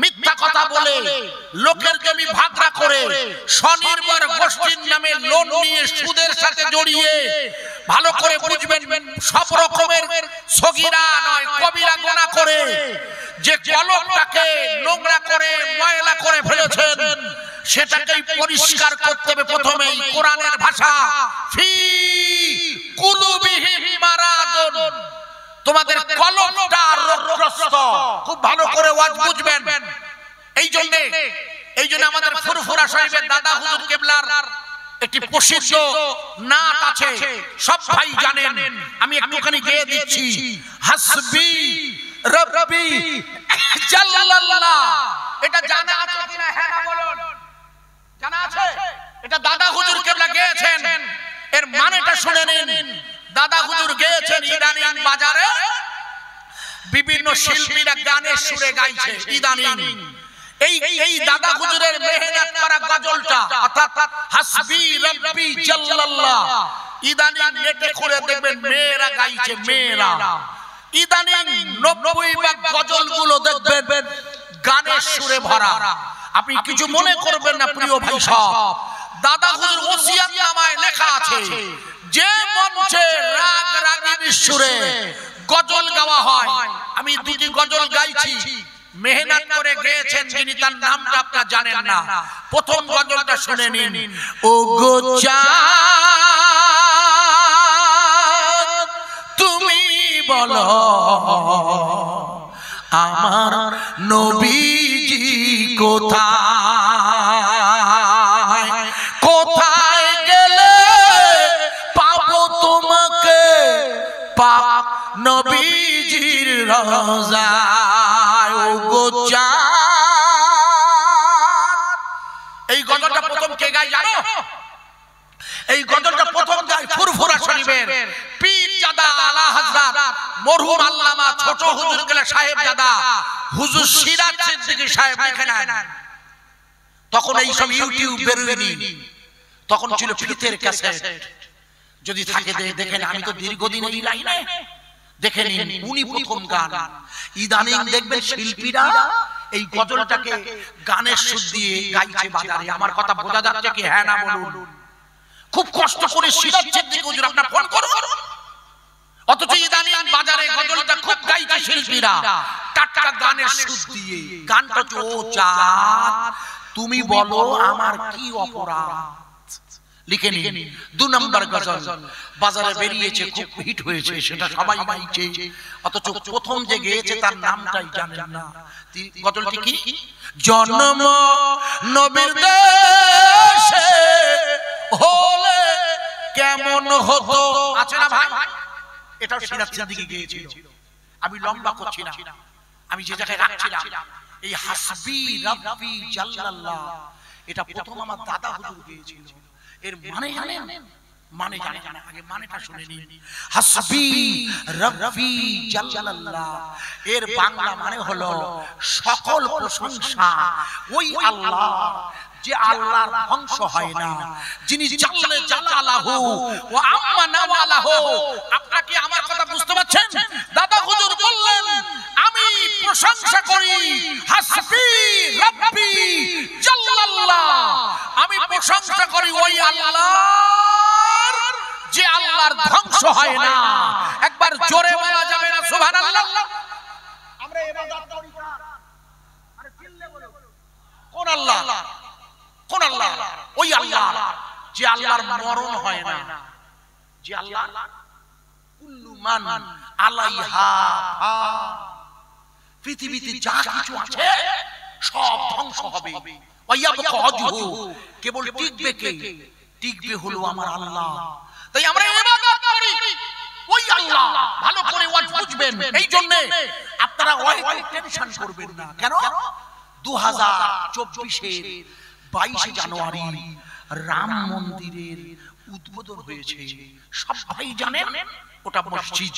মিথ্যা কথা বলে লোকের জমি ভাগরা করে স্বনির্ভর গোষ্ঠীর নামে লোন নিয়ে সুদের সাথে জড়িয়ে, ভালো করে বুঝবেন, সব রকমের সগীরা নয় কবিরা গুনাহ করে যে কলবটাকে নোংরা করে ময়লা করে ফেলেছেন, সেটাকেই পরিষ্কার করতে হবে। প্রথমেই কোরআনের ভাষা, ফি কুলুবিহিম মারাদুন, তোমাদের কলবটা রোগগ্রস্ত। খুব ভালো করে ওয়াজ বুঝবেন। এই জন্য আমাদের ফুরফুরা সাহেবের দাদা হুজুর কেবলার একটি প্রসিদ্ধ নাত আছে, সব ভাই জানেন, আমি একটুখানি গেয়ে দিচ্ছি। হাসবি রব্বি জাল্লাল্লাহ, এটা জানা আছে কিনা? হ্যাঁ বলুন। জানা আছে? এটা দাদা হুজুর কেবলা গেয়েছেন, এর মানেটা শুনে নিন। দাদা হুজুর গেয়েছেন ইদানিং বাজারে বিভিন্ন শিল্পীরা গানের সুরে গাইছে ইদানিং। এই দাদা হুজুরের মেহনত করা গজলটা অর্থাৎ হাসবি রব্বি জাল্লাল্লাহ ইদানিং নেটে খুলে দেখবেন মেয়েরা গাইছে, মেয়েরা ইদানিং 90% গজলগুলো দেখবেন গানের সুরে ভরা। আপনি কিছু মনে করবেন না প্রিয় ভাই সব, দাদা হুজুর ওসিয়ত নামায় লেখা আছে যে মঞ্চে রাগ রাগিনীর সুরে গজল গাওয়া হয়। আমি দুটি গজল গাইছি, মেহনত করে গেয়েছেন যিনি, তার নামটা আপনারা জানেন না। প্রথম গজলটা শুনে নিন। ও গো চাঁদ তুমি বলো আমার নবীজি কোথায়, কোথায় গেলে পাবো তোমাকে পাক নবীজির রওজায়। ও গো চাঁদ, এই গজলটা প্রথম কে গায় জানো? এই গজলটা প্রথম গায় ফুরফুরা শরীফের পীরজাদা আলা হযরত মরহুম আল্লামা ছোট হুজুর গেলে সাহেবজাদা হুজুর সিরাজ সিদ্দিকী সাহেব লিখে নেন। তখন এই সব ইউটিউব বেরোয়নি, তখন ছিল ফিতের ক্যাসেট। যদি থাকে দেখেন, আমি তো দীর্ঘদিন এই লাইনে দেখে নিন, উনি প্রথম গান। ইদানিং দেখবেন শিল্পীরা এই গজলটাকে গানের সুর দিয়ে গাইছে বাজারে। আমার কথা বোঝা যাচ্ছে কি? হ্যাঁ না বলুন। খুব কষ্ট করে সিরাজ সিদ্দিকী হুজুর আপনার ফোন করুন, অথচ ইদানিং বাজারে গজলটা খুব গাইছে শিল্পীরা টাটকা গানের সুর দিয়ে। গানটা হচ্ছে ও চাঁদ তুমি বলো আমার কি অপরাধ। লিখে নিন। 2 নম্বর গজল বাজারে বেরিয়েছে, খুব হিট হয়েছে, সেটা সবাই গাইছে, অথচ প্রথম যে গেয়েছে তার নামটাই জানেন না। গজলটি কি? জন্ম নবীর দেশে হলে কেমন হতো, আছে না ভাই? এটাও সিরাজ সিদ্দিকী গেয়েছিল। আমি লম্বা করছি না, আমি যে জায়গায় রাখছিলাম এই হাসবি রব্বি জাল্লাল্লাহ, এটা প্রথম আমার দাদা হুজুর গেয়েছিল। এর মানে জানেন? মানে জানেন? আগে মানেটা শুনে নিন। হাসবি রব্বি জাল্লাল্লাহ এর বাংলা মানে হলো সকল প্রশংসা ওই আল্লাহ, যে আল্লাহর ধ্বংস হয় না, যিনি জাল্লে জালালাহু ওয়া আম্মা নাওয়ালাহু। আপনারা কি আমার কথা বুঝতে পারছেন? দাদা হুজুর বললেন আমি প্রশংসা করি হাসবি রব্বি জাল্লাল্লাহ, আমি প্রশংসা করি ওই আল্লাহর যে আল্লাহর ধ্বংস হয় না। একবার জোরে বলা যাবে না সুবহানাল্লাহ? আমরা ইবাদত করি কার? আরে চিল্লে বলো কোন আল্লাহ? কোন আল্লাহ? ওই আল্লাহ যে আল্লাহর মরণ হয় না, যে আল্লাহ কুল্লু মান আলাইহা ফান, পৃথিবীতে যা কিছু আছে সব ধ্বংস হবে। ওয়ায়াবকা ওয়াজহু, কেবল টিকবে কে? টিকবে হলো আমার আল্লাহ। তাই আমরা ইবাদত করি ওই আল্লাহ। ভালো করে ওয়াজ বুঝবেন। এই জন্য আপনারা ওই টেনশন করবেন না। কেন? 2024 এর 22 জানুয়ারি রাম মন্দিরের উদ্বোধন হয়েছে। সব ভাই জানেন ওটা মসজিদ,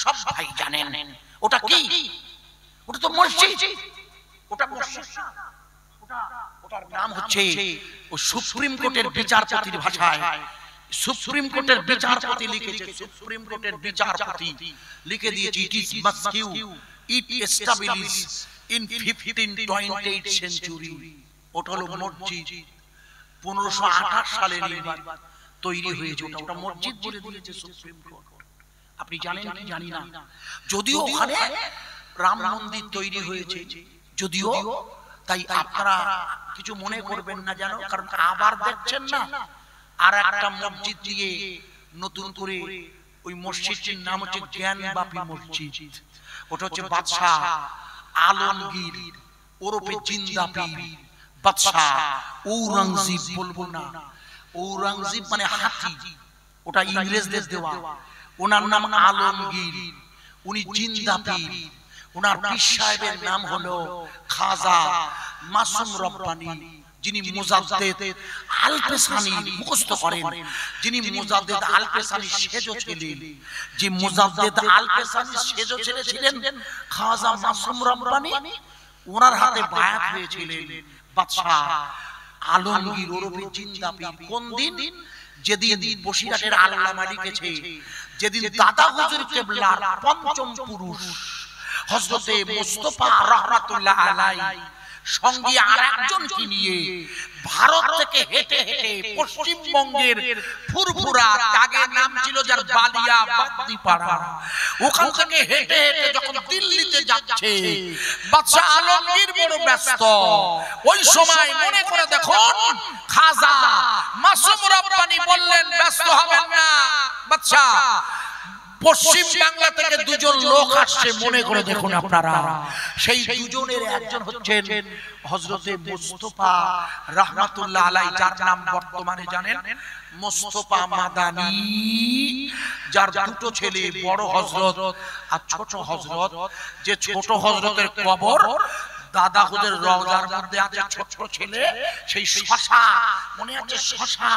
সব ভাই জানেন ওটা কি? ওটা তো মসজিদ। ওটা মসজিদ না, ওটার নাম হচ্ছে ও সুপ্রিম কোর্টের বিচারপতির ভাষায়, সুপ্রিম কোর্টের বিচারপতি লিখেছে, সুপ্রিম কোর্টের বিচারপতি লিখে দিয়েছে it is mosque it establish in 1528 century. ওটা হলো মসজিদ, 1528 সালে তৈরি হয়েছে। ওটা মসজিদ বলে দিয়েছে সুপ্রিম কোর্ট। আপনি জানেন কি জানি না, যদিও ওখানে রাম মন্দির তৈরি হয়েছে, যদিও তাই আপনারা কিছু মনে করবেন না জানো, কারণ আবার দেখছেন না আর একটা মসজিদ দিয়ে নতুন করে, ওই মসজিদটির নাম হচ্ছে জ্ঞানবাপী মসজিদ। ওটা হচ্ছে বাদশাহ আলমগীর ওরফে জিন্দা পীর, বাদশাহ ঔরঙ্গজেব বলবো না, ঔরঙ্গজেব মানে হাতি, ওটা ইংরেজদের দেওয়া। ওনার নাম আলমগীর, উনি জিন্দা পীর। ওনার পীর সাহেবের নাম হলো খাজা মাসুম রব্বানী যিনি মুজাদ্দেদ আল পেসানি মুখস্থ করেন, যিনি মুজাদ্দেদ আল পেসানি সেজো ছিলেন, যে মুজাদ্দেদ আল পেসানি সেজো ছেলে ছিলেন খাজা মাসুম রব্বানী, ওনার হাতে বায়াত হয়েছিলেন বাদশাহ আলমগীর ওরফে জিন্দা পীর। কোন দিন? যেদিন বসিরহাটের আল্লামা লিখেছে, যেদিন দাদা হুজুর কিবলার পঞ্চম পুরুষ হযরতে মুস্তাফা রাহমাতুল্লাহ আলাইহি সঙ্গে আরেকজনকে নিয়ে ভারত থেকে হেঁটে হেঁটে পশ্চিমবঙ্গের ফুরফুরা, আগের নাম ছিল যার বালিয়া বাগদিপাড়া, ওখান থেকে হেঁটে হেঁটে যখন দিল্লিতে যাচ্ছে, বাদশা আলমগীর বড় ব্যস্ত। ওই সময় মনে করে দেখুন খাজা মাসুম রব্বানী বললেন, ব্যস্ত হবেন না বাদশা, পশ্চিম বাংলা থেকে দুজন লোক আসছে, মনে করে দেখুন আপনারা। সেই দুজনের একজন হচ্ছেন হযরতে মুস্তাফা রাহমাতুল্লাহ আলাইহি, যার নাম বর্তমানে জানেন মুস্তাফা মাদানী, যার দুটো ছেলে, বড় হযরত আর ছোট হযরত। যে ছোট হযরতের কবর দাদা হুজুর রওজার মধ্যে আছে, ছোট ছেলে সেই শশা মনে আছে, শশা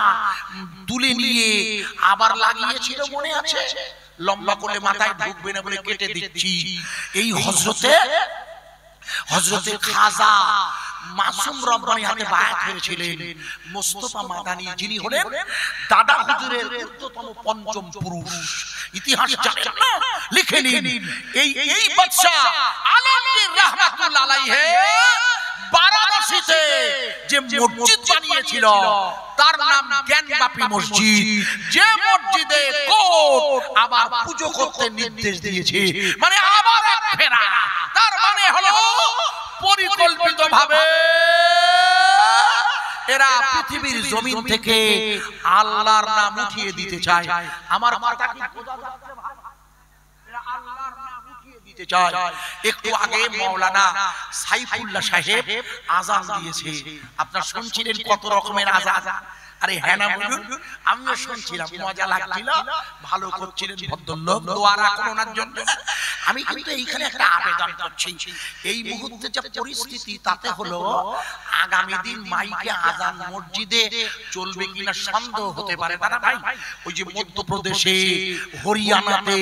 তুলে নিয়ে আবার লাগিয়েছিল মনে আছে, লম্বা করে মাথায় ঢুকবে না বলে কেটে দিচ্ছি। এই হযরতে খাজা মাসুম রব্বানী হাতে বায়াত হয়েছিলেন মুস্তাফা মাদানী, যিনি হলেন দাদা হুজুরের ঊর্ধ্বতম পঞ্চম পুরুষ। ইতিহাস জানেন না? লিখে নিন। এই বাদশা আলমগীর রাহমাতুল্লাহ আলাইহি বারাণসীতে যে মসজিদ বানিয়েছিল তার নাম জ্ঞানবাপী মসজিদ, যে মসজিদে কোট আবার পূজা করতে নির্দেশ দিয়েছে, মানে আবার এক ফেরা। তার মানে হলো পরিকল্পিতভাবে এরা পৃথিবীর জমিন থেকে আল্লাহর নাম উঠিয়ে দিতে চায়। আমার কথা কি বোঝা যাচ্ছে ভাই? এরা আল্লাহর নাম উঠিয়ে দিতে চায়। একটু আগে মাওলানা সাইফুল্লাহ সাহেব আযান দিয়েছে, আপনারা শুনছিলেন কত রকমের আযান। আরে হ্যাঁ না বলুন, আমিও শুনছিলাম, মজা লাগছিল, ভালো করছিলেন ভদ্রলোক, দোয়া রাখুন ওনার জন্য। আমি কিন্তু এইখানে একটা আবেদন করছি, এই মুহূর্তে যে পরিস্থিতি তাতে হলো আগামী দিন মাইকে আযান মসজিদে চলবে কিনা সন্দেহ হতে পারে। দাদা ভাই, ওই যে মধ্যপ্রদেশে, হরিয়ানাতে,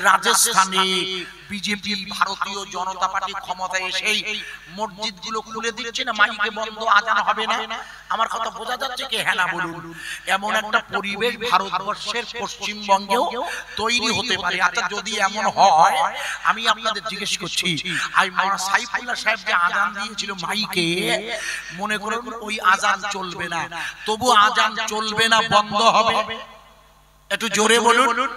রাজস্থানে বিজেপি ভারতীয় জনতা পার্টি ক্ষমতায় এসেই মসজিদগুলো খুলে দিচ্ছে না, মাইকে বন্ধ, আযান হবে না। আমার কথা বোঝা যাচ্ছে কি? হ্যাঁ না বলুন। এমন একটা পরিবেশ ভারতবর্ষের পশ্চিমবঙ্গেও তৈরি হতে পারে। আচ্ছা, যদি এমন হয়, আমি আপনাদের জিজ্ঞেস করছি, আই মাওলানা সাইফুল্লাহ সাহেব যে আযান দিয়েছিল মাইকে, মনে করুন ওই আযান চলবে না, তবু আযান চলবে না, বন্ধ হবে? একটু জোরে বলুন।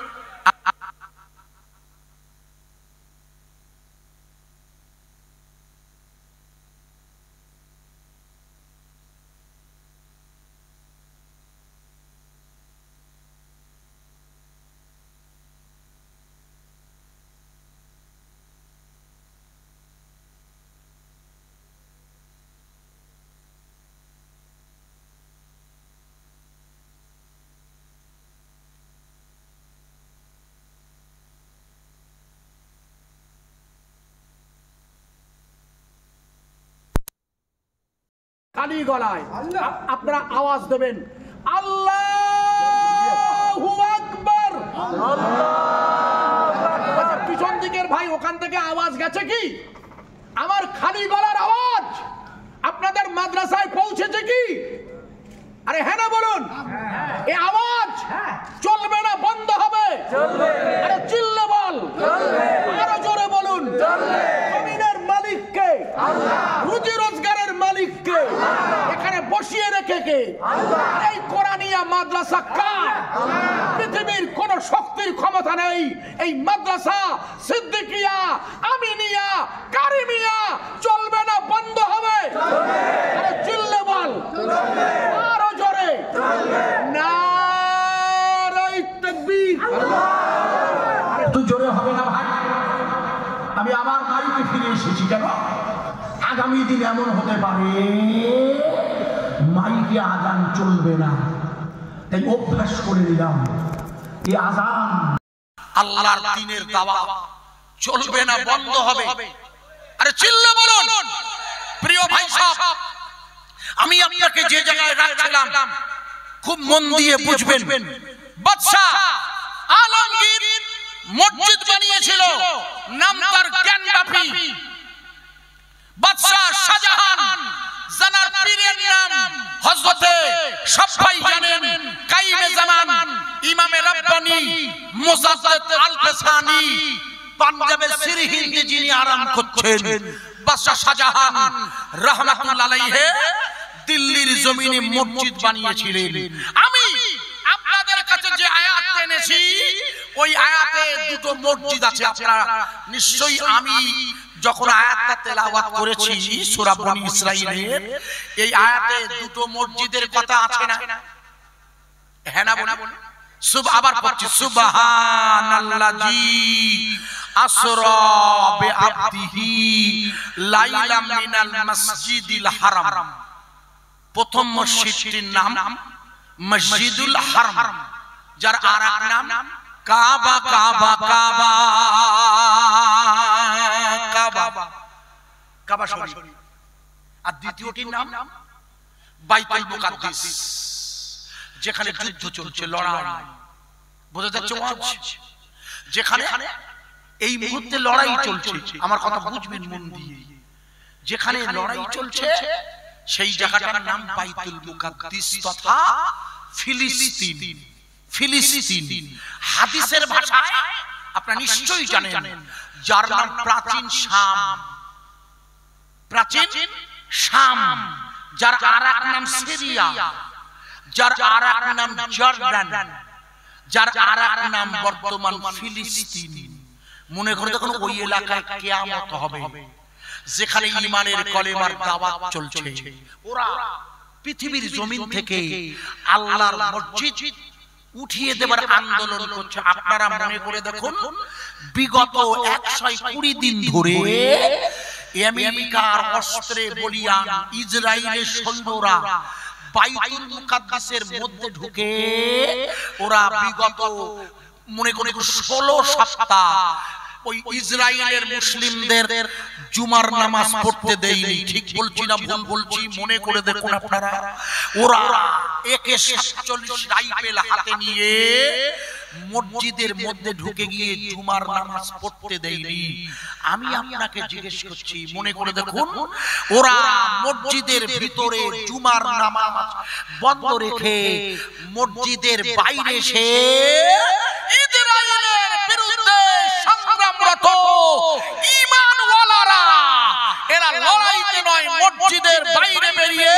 খালি গলায় আপনারা আওয়াজ দেবেন, আল্লাহু আকবার। পিছন দিকের ভাই, ওখান থেকে আওয়াজ গেছে কি? আমার খালি গলার আওয়াজ আপনাদের মাদ্রাসায় পৌঁছেছে কি? আরে হ্যাঁ না বলুন। এই আওয়াজ চলবে না, বন্ধ হবে? আরে চিল্লে বল, আরো জোরে বলুন। জমিনের মালিক কে? রুজি রোজগারের মালিক কে? এখানে বসিয়ে রেখে কে? এই কোরআনিয়া মাদ্রাসা কার? পৃথিবীর কোন শক্তির ক্ষমতা নেই এই মাদ্রাসা সিদ্দিকিয়া, আমিনিয়া, কারিমিয়া চলবে না, বন্ধ হবে? আরে চিল্লে বল, আরো জোরে। নারায়ে তাকবীর। আরে তুই জোরে হবে না ভাই। আমি আবার বাড়িতে ফিরে এসেছি কেন? আগামী দিন এমন হতে পারে মাইকে আযান চলবে না, তাই অভ্যাস করে নিলাম এই আযান আল্লাহর দ্বীনের দাওয়াত চলবে না, বন্ধ হবে। আরে চিল্লে বলুন। প্রিয় ভাই সাহেব, আমি আপনাকে যে জায়গায় রাখছিলাম খুব মন দিয়ে বুঝবেন। বাদশাহ আলমগীর মসজিদ বানিয়েছিল, নাম তার জ্ঞানব্যাপী। বাদশাহ শাহজাহান জানার পীরের নাম হযরতে সবাই জানেন কাইমে জামান ইমামে রাব্বানি মুজাদ্দিদ আল-ফিসানি, পাঞ্জাবের সিরহিন্দে যিনি আরাম করছেন। বাদশাহ শাহজাহান রাহমাতুল্লাহ আলাইহি দিল্লির জমিনে মসজিদ বানিয়েছিলেন। আমি আপনাদের কাছে যে আয়াত এনেছি ওই আয়াতে দুটো মসজিদ আছে। আপনারা নিশ্চয়ই আমি যখন আয়াতটা তেলাওয়াত করেছি সূরা বনী ইসরাঈলের, এই আয়াতে দুটো মসজিদের কথা আছে না? হ্যাঁ না বলুন। আবার পড়ছি, সুবহানাল্লাযী আসরা বিআবদিহি লাইলাম মিনাল মাসজিদিল হারাম। প্রথম মসজিদটির নাম মসজিদুল হারাম, যার আরেক নাম কাবা। কাবা কাবা কাবা কাবা শরীফ। আর দ্বিতীয়টির নাম বাইতুল মুকাদ্দাস, যেখানে যুদ্ধ চলছে, লড়াই। বোঝা যাচ্ছে যেখানে এই মুহূর্তে লড়াই চলছে। আমার কথা বুঝবেন মন দিয়ে। যেখানে লড়াই চলছে সেই জায়গাটার নাম বাইতুল মুকাদ্দাস তথা ফিলিস্তিন। ফিলিস্তিন হাদিসের ভাষায় আপনারা নিশ্চয়ই জানেন, যার নাম প্রাচীন শাম। প্রাচীন শাম, যার আরেক নাম সিরিয়া, যার আরেক নাম জর্ডান, যার আরেক নাম বর্তমান ফিলিস্তিন। মনে করে দেখুন ওই এলাকায় কিয়ামত হবে, যেখানে ঈমানের কলেমার দাওয়াত চলছে। ওরা পৃথিবীর জমিন থেকে আল্লাহর মসজিদ উঠিয়ে দেবার আন্দোলন করছে। আপনারা মনে করে দেখুন, বিগত 120 দিন ধরে আমেরিকার অস্ত্রে বলিয়ান ইসরায়েলের সৈন্যরা বাইতুল মুকাদ্দাসের মধ্যে ঢুকে ওরা বিগত মনে করে 16 সপ্তাহ ওই ইসরায়েলের মুসলিমদের জুমার নামাজ পড়তে দেয়নি। ঠিক বলছি না ভুল বলছি? মনে করে দেখুন আপনারা, ওরা AK-47 রাইফেল হাতে নিয়ে মসজিদের মধ্যে ঢুকে গিয়ে জুমার নামাজ পড়তে দেয়নি। আমি আপনাকে জিজ্ঞেস করছি, মনে করে দেখুন, ওরা মসজিদের ভিতরে জুমার নামাজ বন্ধ রেখে মসজিদের বাইরে এসে ইসরায়েলের বিরুদ্ধে সংগ্রামরত ঈমানওয়ালারা, এরা লড়াইতে নয় মসজিদের বাইরে বেরিয়ে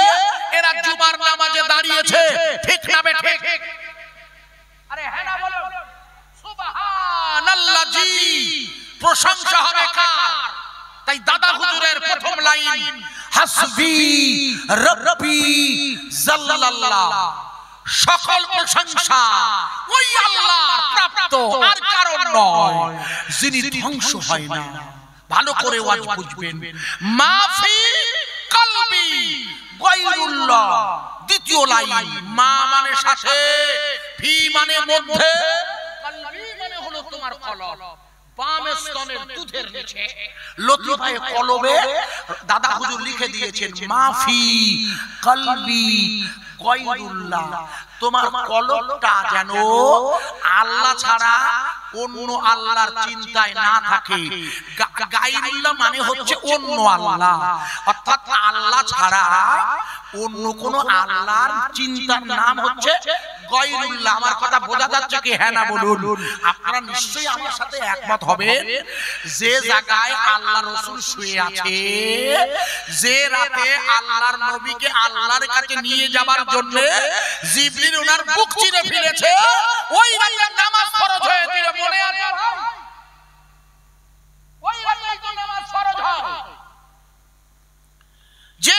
এরা জুমার নামাজে দাঁড়িয়েছে। ঠিক না বেঠিক? আরে হ্যাঁ না বলো। সুবহানাল্লাযী, প্রশংসা হবে কার? তাই দাদা হুজুরের প্রথম লাইন, হাসবি রাব্বি জাল্লাল্লাহ, সকল প্রশংসা ওই আল্লাহর প্রাপ্ত, আর কারণ নয়, যিনি ধ্বংস হয় না। ভালো করে ওয়াজ বুঝবেন। মাফি কলবি গায়রুল্লাহ, দ্বিতীয় লাইন, মা মানে সাথে, ফি মানে মধ্যে, কলবি মানে হলো তোমার কলব, বাম স্তনের দুধের নিচে। লতিফায়ে কলবে দাদা হুজুর লিখে দিয়েছেন, মাফি কলবি গায়রুল্লাহ, তোমার কলবটা যেন আল্লাহ ছাড়া অন্য আল্লাহর চিন্তায় না থাকে। গায়রুল্লাহ মানে হচ্ছে অন্য আল্লাহ, অর্থাৎ আল্লাহ ছাড়া অন্য কোন আল্লাহর চিন্তার নাম হচ্ছে গায়রুল্লাহ। আমার কথা বোঝা যাচ্ছে কি? হ্যাঁ না বলুন। আপনারা নিশ্চয়ই আমার সাথে একমত হবেন, যে জায়গায় আল্লাহ রাসূল শুয়ে আছে, যে রাতে আল্লাহর নবীকে আল্লাহর কাছে নিয়ে যাবার জন্য জিবরিল ওনার বুক চিরে ফেলেছে, ওই রাতে নামাজ ফরজ হয়েছিল। মনে আছে? ওই রাতে তো নামাজ ফরজ হয়। যে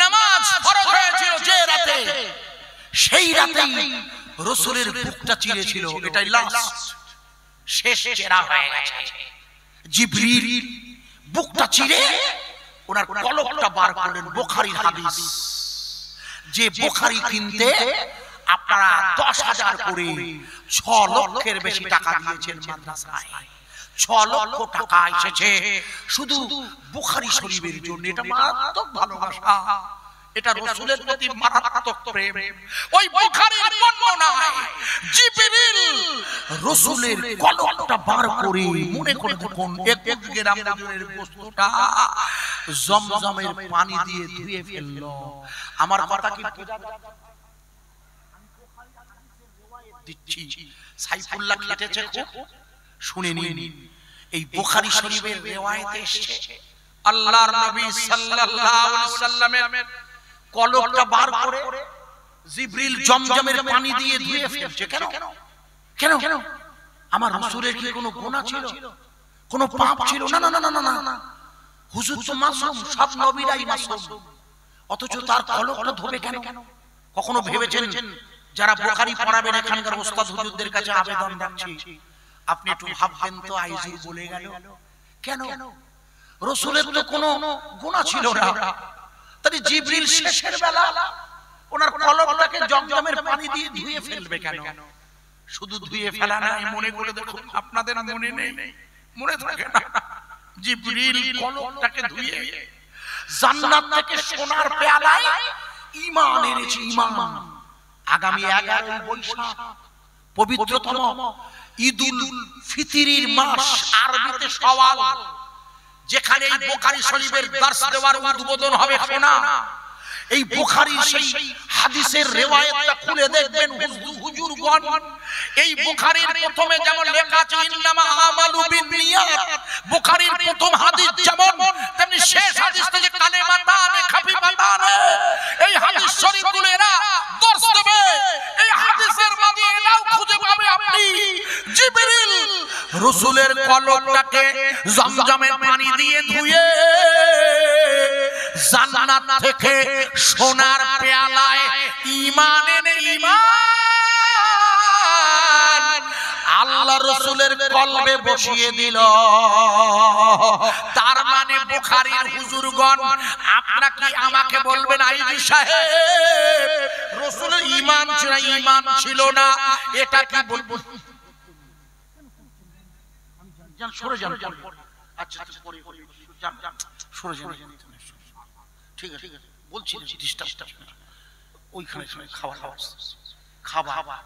নামাজ ফরজ হয়েছিল যে রাতে, সেই রাতেই রাসূলের বুকটা চিরেছিল। এটাই লাস্ট, শেষ চেরা হয়ে গেছে। জিবরিল বুকটা চিরে ওনার কলবটা বার করলেন। বুখারীর হাদিস, যে বুখারী কিনতে আপনারা 10,000 করে 6 লক্ষের বেশি টাকা দিয়েছেন মাদ্রাসায়। 6 লক্ষ টাকা এসেছে শুধু বুখারী শরীফের জন্য। এটা মারাত্মক ভালোবাসা। এটা রাসূলের প্রতি মারাত্মক প্রেম। ওই বুখারীর বর্ণনায় জিবরিল রাসূলের কলবটা বার করে মনে করে দেখুন 1 গ্রাম ওজনের বস্তুটা জমজমের পানি দিয়ে ধুয়ে ফেলল। আমার কথা কি দিচ্ছি? সাইফুল্লাহ খেটেছে খুব, শুনে নিন। এই বুখারী শরীফের রিওয়ায়াতে এসেছে আল্লাহর নবী সাল্লাল্লাহু আলাইহি সাল্লামের কলবটা বার করে জিবরিল জমজমের পানি দিয়ে ধুয়ে ফেলছে। কেন কেন কেন? আমার রাসূলের কি কোনো গুনাহ ছিল, কোনো পাপ ছিল? না না না না না, হুজুর তো মাসুম, সব নবীরাই মাসুম, অথচ তার কলবটা ধোবে কেন? কখনো ভেবেছেন? যারা বুখারী পড়াবেন এখানকার ওস্তাদ হুজুরদের কাছে আবেদন রাখছি, আপনি একটু ভাববেন তো, আইজি বলে গেল কেন? রাসূলের তো কোনো গুনাহ ছিল না, তাই জিবরিল শেষের বেলা ওনার কলবটাকে জমজমের পানি দিয়ে ধুয়ে ফেলবে কেন? শুধু ধুয়ে ফেলা না, মনে করে দেখুন, আপনাদের মনে নেই, মনে থাকে না, জিবরিল কলবটাকে ধুয়ে জান্নাত থেকে সোনার পেয়ালায় ঈমান এনেছে। ঈমান আগামী 11 বৈশাখ পবিত্রতম ঈদুল ফিতরির মাস, আরবিতে শাওয়াল, যেখানে এই বুখারী শরীফের দর্শ দেওয়ার উদ্বোধন হবে শোনা। এই বুখারী সেই হাদিসের রিওয়ায়াতটা খুলে দেখবেন হুজুরগণ, এই বুখারীর প্রথমে যেমন লেখা আছে ইন্নামা আমালু বিন্নিয়াত, বুখারীর প্রথম হাদিস যেমন, তেমনি শেষ হাদিস থেকে কালেমাতানে খাফিফাতানে, এই হাদিস শরীফগুলো এরা দর্শ দেবে। এই হাদিসের মাঝে এটাও খুঁজে পাবে আপনি, জিবরিল রাসূলের কলবটাকে জমজমের পানি দিয়ে ধুয়ে জান্নাত থেকে সোনার পেয়ালায় ঈমান এনে, ঈমান আল্লাহ রাসূলের কলবে বসিয়ে দিল। তার মানে বুখারীর হুজুরগণ, আপনারা কি আমাকে বলবেন আইজি সাহেব রাসূলের ঈমান ছিল, ঈমান ছিল না, এটা কি বলবো? জান সরে যান, আচ্ছা পরে যান, সরে যান, ঠিক আছে বলছি, ডিস্টার্ব ওইখানে খাওয়া খাওয়া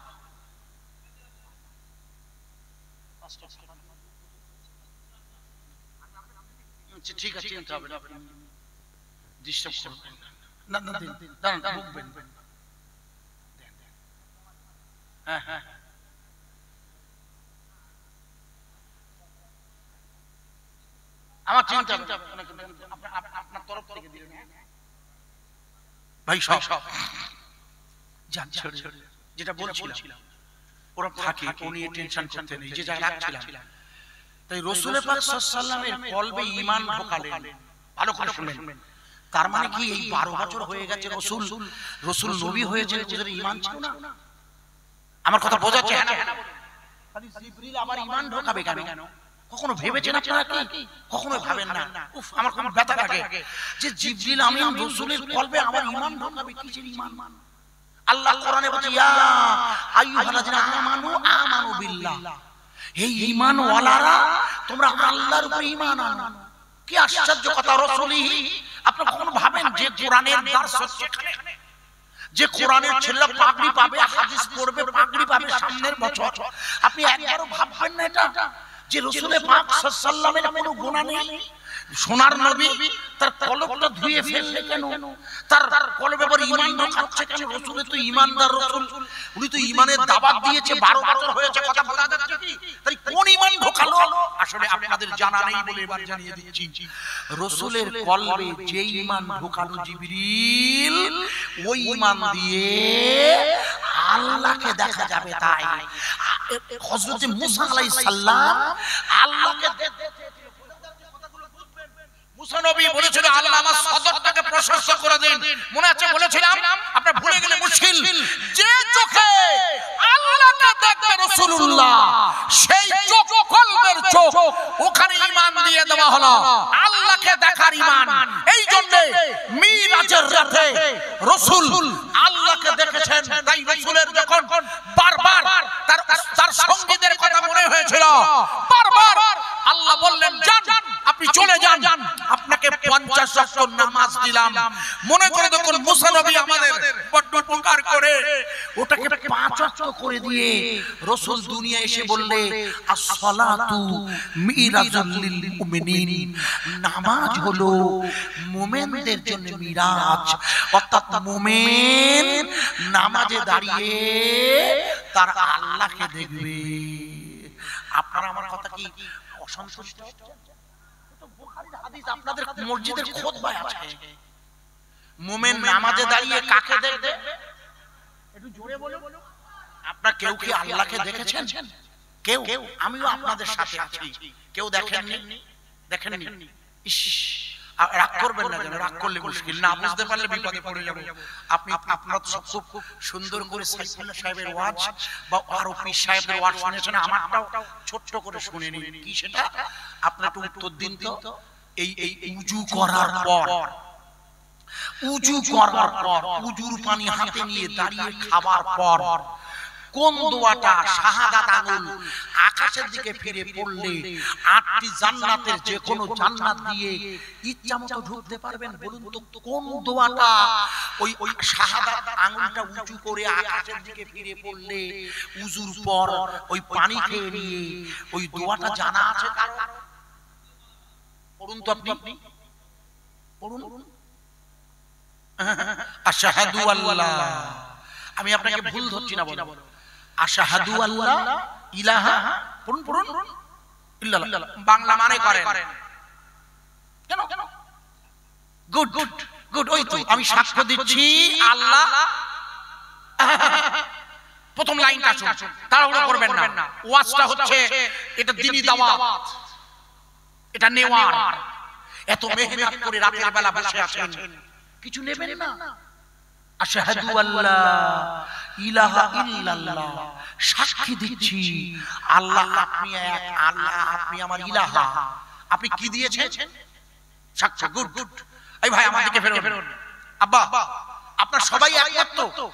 ঠিক আছে, ডিস্টার্ব করবেন না, না দিন, দাঁড়ান, বলবেন, হ্যাঁ হ্যাঁ, আমার চিন্তা আপনার তরফ থেকে দিলেন ভাই, সব জান ছেড়ে, যেটা বলছিলাম ওরা থাকে, ও নিয়ে টেনশন করতে নেই, যে জায়গায় রাখছিলাম। তাই রাসূল পাক সাল্লাল্লাহু আলাইহি ওয়াসাল্লামের কলবে ঈমান ঢোকালেন। ভালো করে শুনবেন, তার মানে কি এই 12 বছর হয়ে গেছে রাসূল নবী হয়েছেন, ওদের ঈমান ছিল না? আমার কথা বোঝাচ্ছে? হ্যাঁ না, খালি জিবরিল আবার ঈমান ঢোকাবে কেন? কখনো ভেবেছেন আপনারা কি? কখনো ভাবেন না? উফ, আমার খুব ব্যথা লাগে যে জিবরিল আমিন রাসূলের কলবে আবার ঈমান ঢোকাবে। কিসের ঈমান? আল্লাহ কোরআনে বলছে ইয়া আইয়ুহাল্লাযিনা আমানু আমানু বিল্লাহ, এই ঈমান ওয়ালারা তোমরা আল্লাহর উপর ঈমান আনো। কি আশ্চর্য কথা! রাসূলিহি, আপনারা কখনো ভাবেন যে কোরআনের দর্শ হচ্ছে এখানে, যে কোরআনের ছেলেরা পাগড়ি পাবে, হাদিস পড়বে, পাগড়ি পাবে সামনের বছর, আপনি একবারও ভাববেন না এটা যে রাসূল পাক সাল্লাল্লাহু আলাইহি ওয়াসাল্লামের কোনো গুনাহ নেই? সোনার নবী তার কলবটা ধুয়ে ফেললে কেন? তার কলবে পর ঈমান ঢোকাচ্ছে কেন? রাসূল তো ঈমানদার রাসূল, উনি তো ঈমানের দাওয়াত দিয়েছে, 12 বছর হয়েছে, কথা বোঝা যাচ্ছে কি? তাই কোন ঈমান ঢোকালো? আসলে আপনাদের জানা নেই বলে এবার জানিয়ে দিচ্ছি। রাসূলের কলবে যে ঈমান ঢোকালো জিবরিল, ওই ঈমান দিয়ে আল্লাহকে দেখা যাবে। তাই হযরত মুসা আলাইহিস সালাম আল্লাহকে মুসা নবী বলেছিল আল্লাহ আমার সদরটাকে প্রশস্ত করে দেন। মনে আছে বলেছিলাম? আপনি ভুলে গেলে মুশকিল। যে চোখে আল্লাহকে দেখবে রাসূলুল্লাহ, সেই চোখ কলবের চোখ, ওখানে ঈমান দিয়ে দেওয়া হলো আল্লাহকে দেখার ঈমান। এই জন্য মিরাজের রাতে রাসূল আল্লাহকে দেখেছেন। তাই রাসূলের যখন বারবার তার সঙ্গীদের কথা মনে হয়েছিল, বারবার আল্লাহ বললেন যান, আপনি চলে যান, আপনাকে আপনাকে 50 ওয়াক্ত নামাজ দিলাম, মনে করে দেখুন মুসা নবী আমাদের বড় উপকার করে ওটাকে 5 ওয়াক্ত করে দিয়ে রাসূল দুনিয়া এসে বললে as-সালাতু মিরাজুল লিল মুমিনিন, নামাজ হলো মুমিনদের জন্য মিরাজ। অর্থাৎ মুমিন নামাজে দাঁড়িয়ে তার আল্লাহকে দেখবে। আপনারা আমার কথা কি অসন্তুষ্ট? বুখারীর হাদিস আপনাদের মসজিদের খুতবায় আছে, মুমিন নামাজে দাঁড়িয়ে কাকে দেখবে? একটু জোরে বলো। আপনারা কেউ কি আল্লাহকে দেখেছেন? কেউ? আমিও আপনাদের সাথে আছি। কেউ দেখেননি? দেখেননি? ইস, রাগ করবেন না, যেন রাগ করলে মুশকিল, না বুঝতে পারলে বিপদে পড়ে যাব। আপনি আপনারা সব খুব সুন্দর করে সাইফুল্লাহ সাহেবের ওয়াজ বা আরো পীর সাহেবের ওয়াজ শুনেছেন, আমারটাও ছোট্ট করে শুনে নিন। কি সেটা আপনারা একটু উত্তর দিন তো। এই উজু করার পর, উজুর পানি হাতে নিয়ে দাঁড়িয়ে খাবার পর কোন দোয়াটা শাহাদাত আঙ্গুল আকাশের দিকে ফিরে পড়লে 8টি জান্নাতের যে কোনো জান্নাত দিয়ে ইচ্ছামতো ঢুকতে পারবেন? বলুন তো কোন দোয়াটা ওই শাহাদাত আঙ্গুলটা উঁচু করে আকাশের দিকে ফিরে পড়লে উজুর পর ওই পানি খেয়ে নিয়ে ওই দোয়াটা জানা আছে কারো? পড়ুন তো আপনি, পড়ুন। আশহাদু আল্লাহ, আমি আপনাকে ভুল ধরছি না, বলো আশহাদু আল্লাহ ইলাহা, পড়ুন ইল্লাল্লাহ। বাংলা মানে করেন কেন? গুড, ওই তো আমি সাক্ষ্য দিচ্ছি আল্লাহ। প্রথম লাইনটা শুনুন, তাড়াহুড়ো করবেন না। ওয়াজটা হচ্ছে এটা দ্বীনি দাওয়াত, এটা নেওয়ার। এত মেহনত করে রাতের বেলা বসে আছেন, কিছু নেবেন না? আশহাদু আল্লাহ ইলাহা ইল্লাল্লাহ, সাক্ষী দিচ্ছি আল্লাহ আপনি এক, আল্লাহ আপনি আমার ইলাহা। আপনি কি দিয়েছেন? সাক্ষ্য। গুড। এই ভাই আমার দিকে ফেরুন। আব্বা, আপনারা সবাই একমত তো?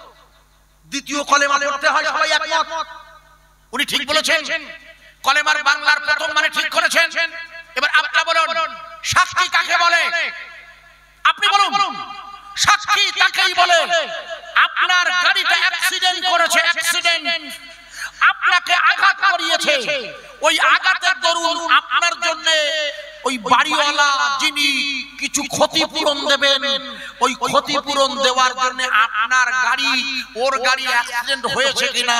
দ্বিতীয় কলেমা পড়তে হয় সবাই একমত? উনি ঠিক বলেছেন, কলেমার বাংলার প্রথম মানে ঠিক করেছেন। এবার আপনারা বলুন সাক্ষী কাকে বলে? আপনি বলুন। সাক্ষী তাকেই বলে আপনার গাড়িটা অ্যাক্সিডেন্ট করেছে, আপনাকে আঘাত করিয়েছে, ওই আঘাতের দরুন আপনার জন্য ওই বাড়িওয়ালা যিনি কিছু ক্ষতিপূরণ দেবেন, ওই ক্ষতিপূরণ দেওয়ার জন্য আপনার গাড়ি, ওর গাড়ি অ্যাক্সিডেন্ট হয়েছে কিনা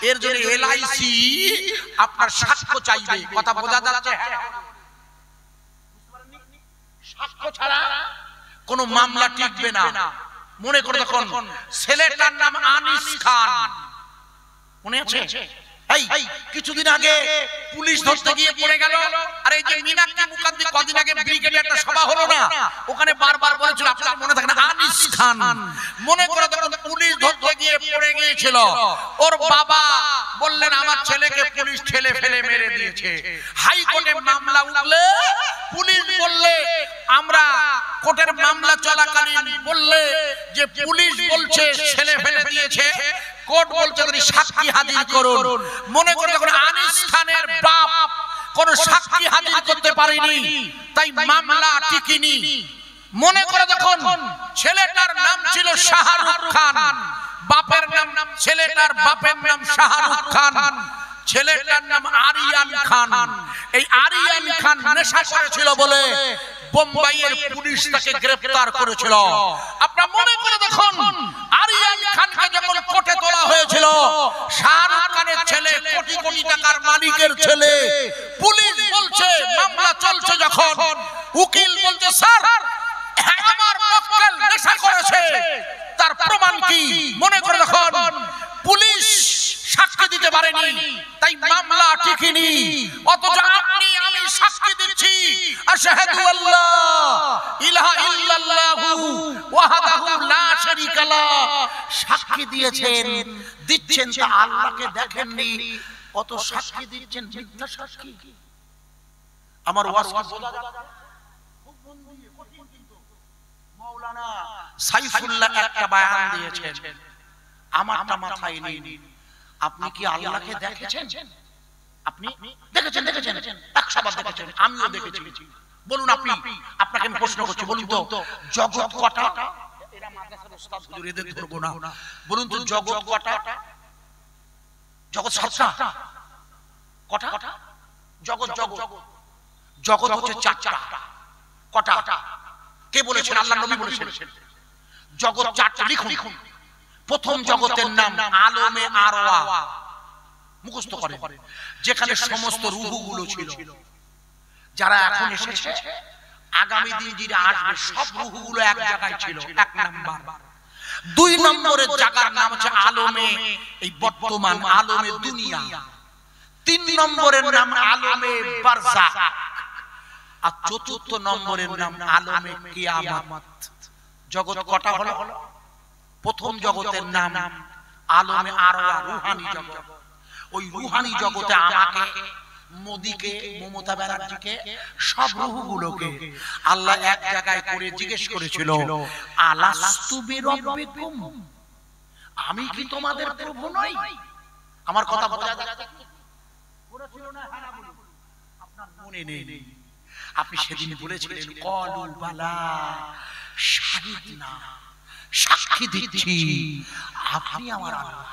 এর জন্য এলআইসি আপনার সাক্ষ্য চাইবে। কথা বোঝা যাচ্ছে? সাক্ষ্য ছাড়া কোন মামলা টিকবে না। মনে করে দেখুন, ছেলেটার নাম আনিস খান, মনে আছে? এই কিছুদিন আগে পুলিশ ধরতে গিয়ে পড়ে গেল। আর এই যে মিনাক্ষী মুখার্জি কদিন আগে ব্রিগেডে একটা সভা হলো না, ওখানে বারবার বলেছিল, আপনাদের মনে থাকে না, আনিস খান। মনে করে দেখুন, পুলিশ ধরতে গিয়ে পড়ে গিয়েছিল, ওর বাবা বললেন আমার ছেলেকে পুলিশ ঠেলে ফেলে মেরে দিয়েছে। হাইকোর্টে মামলা উঠলে পুলিশ বললে, আমরা কোর্টের মামলা চলাকালীন বললে যে পুলিশ বলছে ছেলে ফেলে দিয়েছে, কোর্ট বলছে তিনি সাক্ষী হাজির করুন। মনে করে যখন আনিস খানের বাপ কোন সাক্ষী হাজির করতে পারেনি, তাই মামলা টিকেনি। মনে করে দেখুন, ছেলেটার নাম ছিল শাহরুখ খান, বাপের নাম, ছেলেটার বাপের নাম শাহরুখ খান, ছেলেটার নাম আরিয়ান খান। এই আরিয়ান খান নেশা করেছিল বলে বোম্বাইয়ের পুলিশ তাকে গ্রেফতার করেছিল। আপনারা মনে করে দেখুন, আরিয়ান খানকে যখন কোর্টে তোলা হয়েছিল, শাহরুখ খানের ছেলে, কোটি কোটি টাকার মালিকের ছেলে, পুলিশ বলছে মামলা চলছে যখন, উকিল বলছে স্যার আমার মক্কেল নেশা করেছে, তার প্রমাণ কি? মনে করে দেখুন, পুলিশ সাক্ষী দিতে পারেনি, তাই মামলা টিকেনি। অথচ আপনি আমি সাক্ষী দিচ্ছি আশহাদু আল্লাহ ইলাহা ইল্লাল্লাহু ওয়াহদাহু লা শারীকা লা, সাক্ষী দিয়েছেন, দিচ্ছেন, তা আল্লাহকে দেখেননি, কত সাক্ষী দিচ্ছেন, মিথ্যা সাক্ষী। আমার ওয়াজ বোঝা যাচ্ছে? খুব মন দিয়ে কঠিন, কিন্তু মাওলানা সাইফুল্লাহ একটা বয়ান দিয়েছেন, আমারটা মাথায় নেই। আপনি কি আল্লাহকে দেখেছেন? আপনি দেখেছেন? 100 বার দেখেছেন, আমিও দেখেছি। বলুন আপনি, আপনাকে আমি প্রশ্ন করছি, বলুন তো জগৎ কটা? এরা মাদ্রাসার ওস্তাদ হুজুর, এদের ধরবো না। বলুন তো জগৎ কটা? জগৎ সাতটা। কটা? জগৎ জগৎ জগৎ হচ্ছে চারটা। কটা? কে বলেছেন? আল্লাহর নবী বলেছেন জগৎ চারটা। লিখুন। প্রথম জগতের নাম আলমে আরওয়া, মুখস্থ করেন, যেখানে সমস্ত রূহগুলো ছিল, যারা এখন এসেছে, আগামী দিন যারা আসবে, সব রূহগুলো এক জায়গায় ছিল। এক নাম্বার। দুই নম্বরের জায়গার নাম হচ্ছে আলমে এই বর্তমান, আলমে দুনিয়া। তিন নম্বরের নাম আলমে বারজাখ। আর চতুর্থ নম্বরের নাম আলমে কিয়ামত। জগৎ কটা হলো? প্রথম জগতের নাম আলমে আরওয়া, রূহানি জগৎ। ওই রূহানি জগতে আমাকে, মোদিকে, মমতা ব্যানার্জিকে, সব রূহগুলোকে আল্লাহ এক জায়গায় করে জিজ্ঞেস করেছিল, আলাস্তু বিরাব্বিকুম, আমি কি তোমাদের প্রভু নই? আমার কথা বোঝা যাচ্ছে? বলেছিল না? হ্যাঁ না বলুন, আপনার মনে নেই? আপনি সেদিন বলেছিলেন ক্বালু বালা শাহিদনা, সাক্ষী দিচ্ছি আপনি আমার আল্লাহ।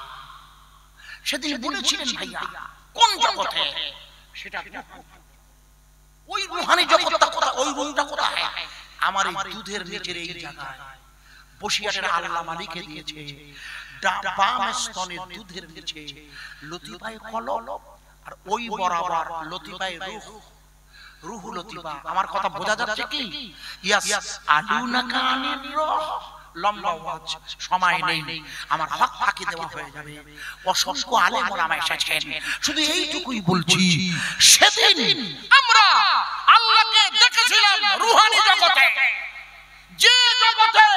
সেদিন বলেছিলেন ভাইয়া। কোন জগতে? সেটা ওই রূহানি জগৎটা কোথায়? ওই রূহটা কোথায়? আমার এই দুধের নিচের এই জায়গায় বসিয়াটের আল্লাহ মালিকে দিয়েছে। বাম স্তনের দুধের নিচে লতিফায়ে কলব, আর ওই বরাবর লতিফায়ে রূহ, রূহ লতিফা। আমার কথা বোঝা যাচ্ছে কি? ইয়াস আলুনাকা আনির রূহ। লম্বা ওয়াজ, সময় নেই, আমার হক ফাঁকি দেওয়া হয়ে যাবে। অসংখ্য আলেম ওলামা এসেছেন, শুধু এইটুকুই বলছি, সেদিন আমরা আল্লাহকে দেখেছিলাম রূহানি জগতে, যে জগতে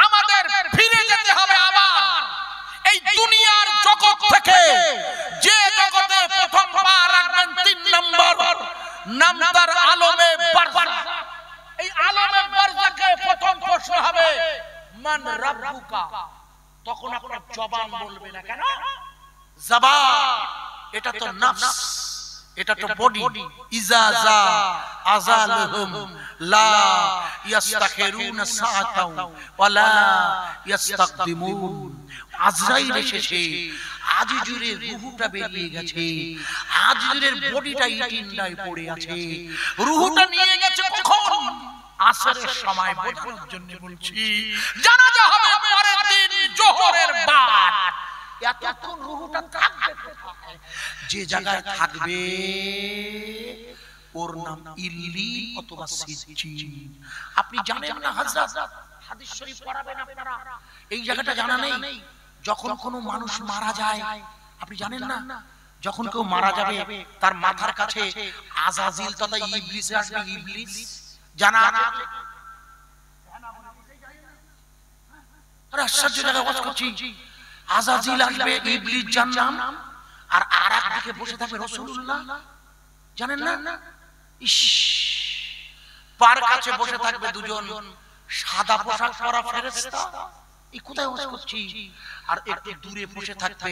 আমাদের ফিরে যেতে হবে আবার এই দুনিয়ার জগৎ থেকে। যে জগতে প্রথম পা রাখবেন, 3 নম্বর নাম তার আলমে বারজাখ। এই আলমে বারজাখে প্রথম প্রশ্ন হবে মান রাব্বুকা। তখন আপনার জবান বলবে না। কেন? জবান এটা তো নফস, এটা তো বডি। ইজা জা আজালহুম লা ইস্তাখিরুনা সাআতাও ওয়ালা ইস্তাকদিমুন। আজরাইল এসেছে, আজিজুরের রূহটা বেরিয়ে গেছে, আজিজুরের বডিটা ইটিন্ডায় পড়ে আছে। রূহটা নিয়ে গেছে কখন? আসরের সময়। বোঝানোর জন্য বলছি, জানাজা হবে পরের দিন জোহরের বাদ। এতক্ষণ রূহটা থাকবে কোথায়? যে জায়গায় থাকবে ওর নাম ইল্লিন অথবা সিজ্জিন। আপনি জানেন না হযরত? হাদিস শরীফ পড়াবেন আপনারা, এই জায়গাটা জানা নেই? যখন কোনো মানুষ মারা যায়, আপনি জানেন না? যখন কেউ মারা যাবে, তার মাথার কাছে আজাজিল তথা ইবলিস আসবে। ইবলিস জানা আছে? আরে আশ্চর্য জায়গায় ওয়াজ করছি। আজাজিল আসবে, ইবলিস জান্নাম, আর আরেক দিকে বসে থাকবে রাসূলুল্লাহ। জানেন না? ইস, পার কাছে বসে থাকবে দুজন সাদা পোশাক পরা ফেরেশতা। এই কোথায় ওয়াজ করছি? আর একটু দূরে বসে থাকবে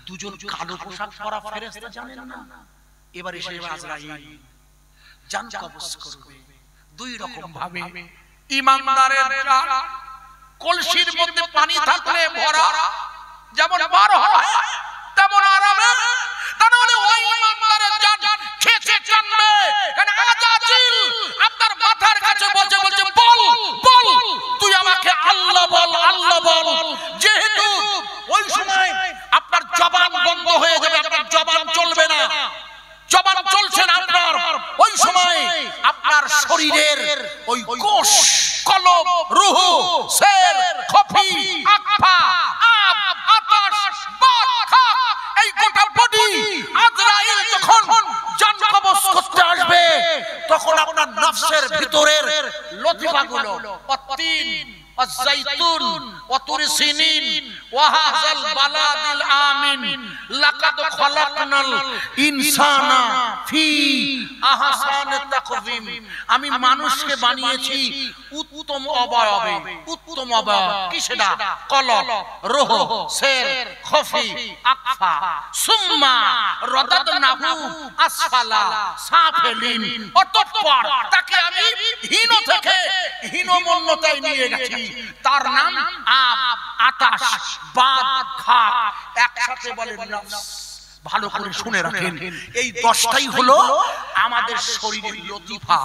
দুজন কালো পোশাক পরা ফেরেশতা। জানেন না? এবার এসে আজরাইল জান কবজ করবে। দুই রকম ভাবে ঈমানদারের জান কলসির মধ্যে পানি থাকলে ভরা, যেমন বার হয় তেমন আরামে, তাহলে ওই ঈমানদারের জান খেচে টানবে। কারণ আজাজিল আপনার মাথার কাছে বলছে বল বল, তুই আমাকে আল্লাহ বল, আল্লাহ বল। যেহেতু ওই সময় আপনার জবান বন্ধ হয়ে যাবে, আপনার জবান চলবে না। জবান চলছে না আপনার, ওই সময় আপনার শরীরের ওই কোষ, কলব, রূহ, সের, খফি, আকফা, আব, আতাশ, বাত, খাক, এই গোটা বডি আজরাইল যখন জান কবজ করতে আসবে, তখন আপনার নফসের ভিতরের লতিফাগুলো, অত্তিন, আজ-জাইতুন, ওয়াতুর সিনিন, ওয়া হাযাল বালাদিল আমিন লাকাদ খালাকনাল ইনসানা ফি আহসানি তাকওয়িম। আমি মানুষকে বানিয়েছি উত্তম অবয়বে। উত্তম অবয়ব কি সেটা? কলব, রূহ, সের, খফি, আকফা, সুম্মা রাদাদনাহু আসফালা সাফিলিন। অতঃপর তাকে আমি হীন থেকে হীনমন্যতায় নিয়ে গেছি। তার নাম আব, আতাশ, বাদ, খাক, একসাথে বলে নফস। ভালো করে শুনে রাখেন, এই 10টাই হলো আমাদের শরীরের লতিফা।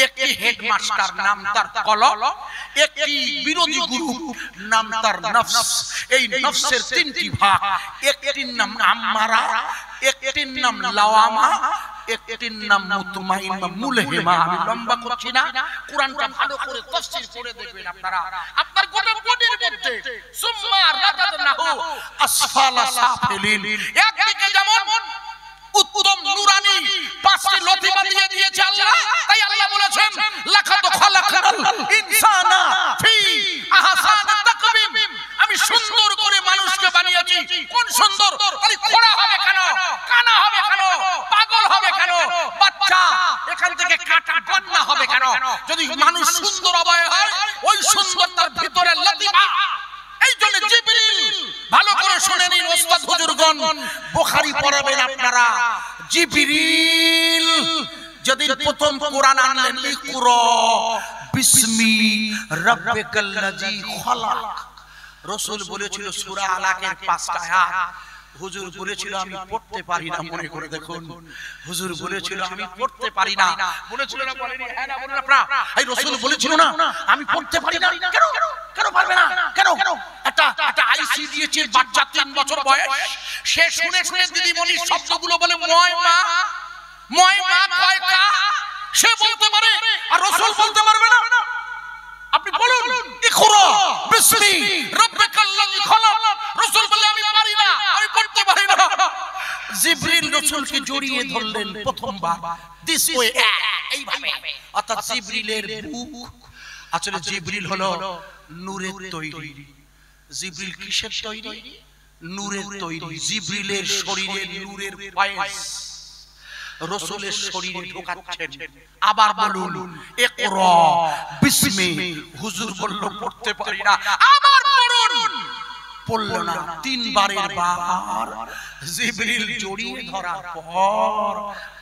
একটি হেডমাস্টার নাম তার কলব, একটি বিরোধী গুরু নাম তার নফস। এই নফসের 3টি ভাগ, একটির নাম আম্মারা, একটির নাম লাওয়ামা, একটির নাম মুতমাইন্না মুলহিমা। আমি লম্বা করছি না, কোরআনটা ভালো করে তাফসীর করে দেখবেন আপনারা। আপনার গোটা বডির মধ্যে সুম্মা রাদাদনাহু আসফালা সাফিলিন, একদিকে যেমন উত্তম নূরানি 5টি লতিফা দিয়ে দিয়েছে আল্লাহ, তাই আল্লাহ বলেছেন লাকাদ খালাকনাল ইনসানা ফি আহসানি তাকওয়িম। আমি সুন্দর করে মানুষকে বানিয়েছি। কোন সুন্দর? খালি খোড়া হবে কেন, কানা হবে কেন, পাগল হবে কেন, বাচ্চা এখান থেকে কাটা গন্না হবে কেন? যদি মানুষ সুন্দর অবয়ব হয়, ওই সুন্দরতার ভিতরে লতিফা। এই জন্য জিবরিল, ভালো করে শুনে নিন ওস্তাদ হুজুরগণ, বুখারী পড়াবেন আপনারা। জিবরিল যেদিন প্রথম কোরআন আনলেন, ইকরা বিসমি রাব্বিকাল্লাযী খালাক, রাসূল বলেছিল সূরা আলাকের 5টা আয়াত। হুজুর বলেছিল আমি পড়তে পারি না। মনে করে দেখুন, হুজুর বলেছিল আমি পড়তে পারি না। বলেছিল না, বলেনি? হ্যাঁ না বলুন আপনারা। এই রাসূল বলেছিল না আমি পড়তে পারি না। কেন কেন পারবে না? কেন? একটা আইসি দিয়েছে বাচ্চা 3 বছর বয়স, সে শুনে শুনে দিদিমণির শব্দগুলো বলে ময় মা, ময় মা, কয় কা, সে বলতে পারে, আর রাসূল বলতে পারবে না। আপনি বলুন ইকরা বিসমি রাব্বিকাল্লাযী খালাক, রাসূল বলে আমি পারি না, আমি পড়তে পারি না। জিবরিল রাসূলকে জড়িয়ে ধরলেন প্রথমবার, দিস ওয়ে, এইভাবে। অর্থাৎ জিবরিলের বুক, আসলে জিবরিল হলো নূরের তৈরি। জিবরিল কিসের তৈরি? নূরের তৈরি। জিবরিলের শরীরে নূরের ফয়েজ রাসূলের শরীরে ঢোকাচ্ছেন। আবার বলুন ইকরা বিসমি। হুজুর বলল পড়তে পারি না, আবার পড়ুন, পড়ল না। 3 বারের বার জিবরিল জড়িয়ে ধরার পর,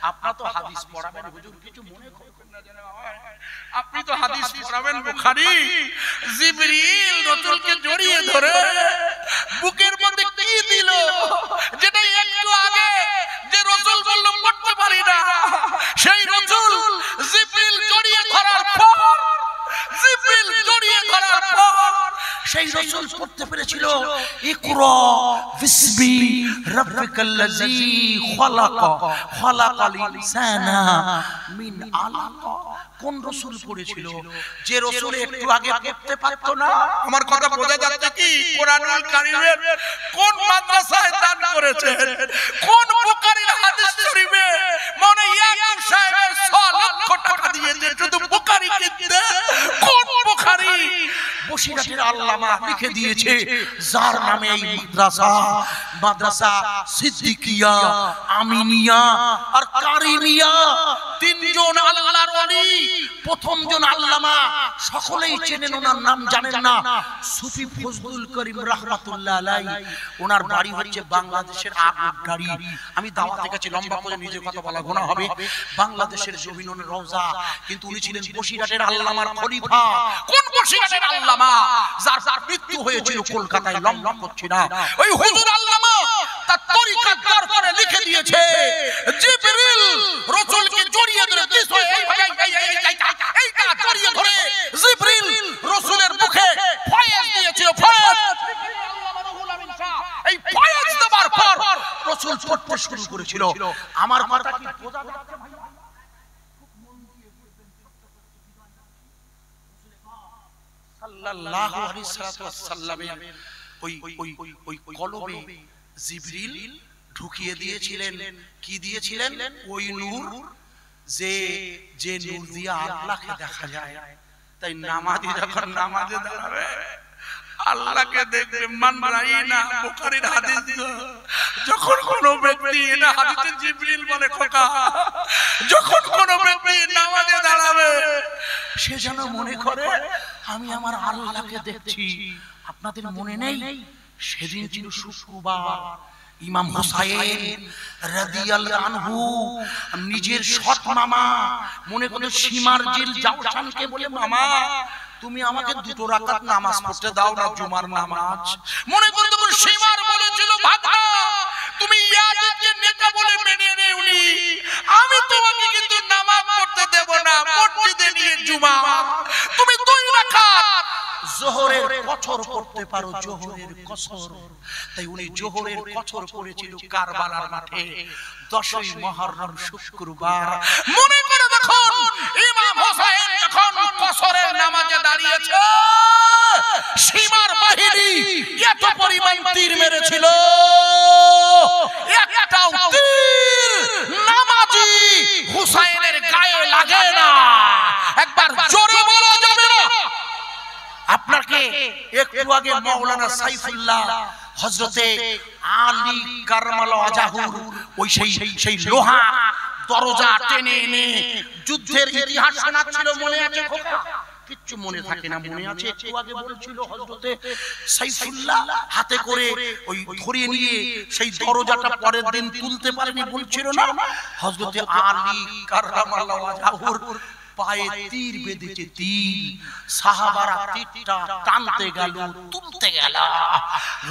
আপনারা তো হাদিস পড়াবেন হুজুর, কিছু মনে করবেন না যেন আপনি তো হাদিস পড়াবেন বুখারী। জিবরিল রাসূলকে জড়িয়ে ধরে বুকের মধ্যে কি দিল, যেটা একটু আগে যে রাসূল বলল পড়তে পারি না, সেই রাসূল জিবরিল জড়িয়ে ধরার পর, জিবরিল জড়িয়ে ধরার পর সেই রাসূল পড়তে পেরেছিল ইকরা বিসমি রাব্বিকাল্লাযী খালাক, খালাকাল ইনসানা মিন আলাক। কোন রাসূল পড়েছিল? যে রাসূল একটু আগে পড়তে পারতো না। আমার কথা বোঝা যাচ্ছে কি? কোরআনুল কারীমের কোন মাদ্রাসায় দান করেছেন, কোন বুখারীর হাদিস শরীফে মানে ইয়াকুব সাহেবের 6 লক্ষ টাকা দিয়েছে শুধু বুখারী কিনতে। কোন বুখারী? বসিরহাটের আল্লামা লিখে দিয়েছে, যার নামে এই মাদ্রাসা সিদ্দিকিয়া, আমিনিয়া আর কারিমিয়া, 3 জন আল্লাহর ওলি। প্রথম জন আল্লামা, সকলেই চেনেন, ওনার নাম জানেন না, সুফি ফজলুল করিম রাহমাতুল্লাহ আলাইহি। ওনার বাড়ি হচ্ছে বাংলাদেশের আগুরগাড়ি। আমি দাওয়াতে গেছি, লম্বা করে নিজের কথা বলা গুনাহ হবে। বাংলাদেশের জমিনুল রওজা, কিন্তু উনি ছিলেন বসিরহাটের আল্লামার খলিফা। কোন বসিরহাটের আল্লামা? যার মৃত্যু হয়েছিল কলকাতায়, লম্বা করছি না। ওই হুজুর আল্লামা তার তরিকাত দরবারে লিখে দিয়েছে, জিবরিল রাসূলকে জড়িয়ে ধরে এইটা জড়িয়ে ধরে জিবরিল রাসূলের মুখে ফয়েজ দিয়েছিল। ফয়েজ, এই ফয়েজ দেওয়ার পর রাসূল পড়তে শুরু করেছিল। আমার কথা কি বোঝা যাচ্ছে ভাই? সাল্লাল্লাহু আলাইহি ওয়াসাল্লামের ওই কলবে জিবরিল ঢুকিয়ে দিয়েছিলেন। কি দিয়েছিলেন? ওই নূর, যে নূর দিয়ে আল্লাহকে দেখা যায়। তাই নামাজি যখন নামাজে দাঁড়াবে, আল্লাহকে দেখবে। মান রাইনা, বুখারীর হাদিস। যখন কোন ব্যক্তি, এটা হাদিসে জিবরিল বলে, খোকা, যখন কোন ব্যক্তি নামাজে দাঁড়াবে সে যেন মনে করে আমি আমার আল্লাহকে দেখছি। আপনাদের মনে নেই সেদিন ছিল শুক্রবার, ইমাম হুসাইন রাদিয়াল্লাহু আনহু নিজের সৎ মামা মনে করে সীমার জিল জাওশানকে বলে, মামা তুমি আমাকে দুটো রাকাত নামাজ পড়তে দাও না, জুমার নামাজ। মনে করে তখন সীমার বলেছিল, ভাগনা তুমি ইয়াজিদকে নেতা বলে মেনে নেওনি, আমি তোমাকে কিন্তু নামাজ পড়তে দেব না, মসজিদে নিয়ে জুমা তুমি দুই রাকাত যোহরের কসর করতে পারো, যোহরের কসর। তাই উনি যোহরের কসর করেছিল কারবালার মাঠে 10ই মুহররম শুক্রবার। মনে করে দেখুন ইমাম হোসেন যখন কসরের নামাজে দাঁড়িয়েছে, সীমার বাহিনী এত পরিমাণ তীর মেরেছিল, একটাও তীর নামাজি হুসাইনের গায়ে লাগে না। একবার জোরে বলা যাবে না? আপনাকে একটু আগে মাওলানা সাইফুল্লাহ হযরতে আলী কারমাল্লাহু ওয়াজহুর ওই সেই লোহা দরজা টেনে এনে যুদ্ধের ইতিহাস শোনাচ্ছিল, মনে আছে খোকা? কিচ্ছু মনে থাকে না, মনে আছে একটু আগে বলছিল হযরতে সাইফুল্লাহ হাতে করে ওই ধরিয়ে নিয়ে সেই দরজাটা পরের দিন তুলতে পারেনি বলছিল না? হযরতে আলী কারমাল্লাহু ওয়াজহুর পায়ে তীর বেঁধেছে, তীর। সাহাবারা তীরটা টানতে গেল, তুলতে গেল,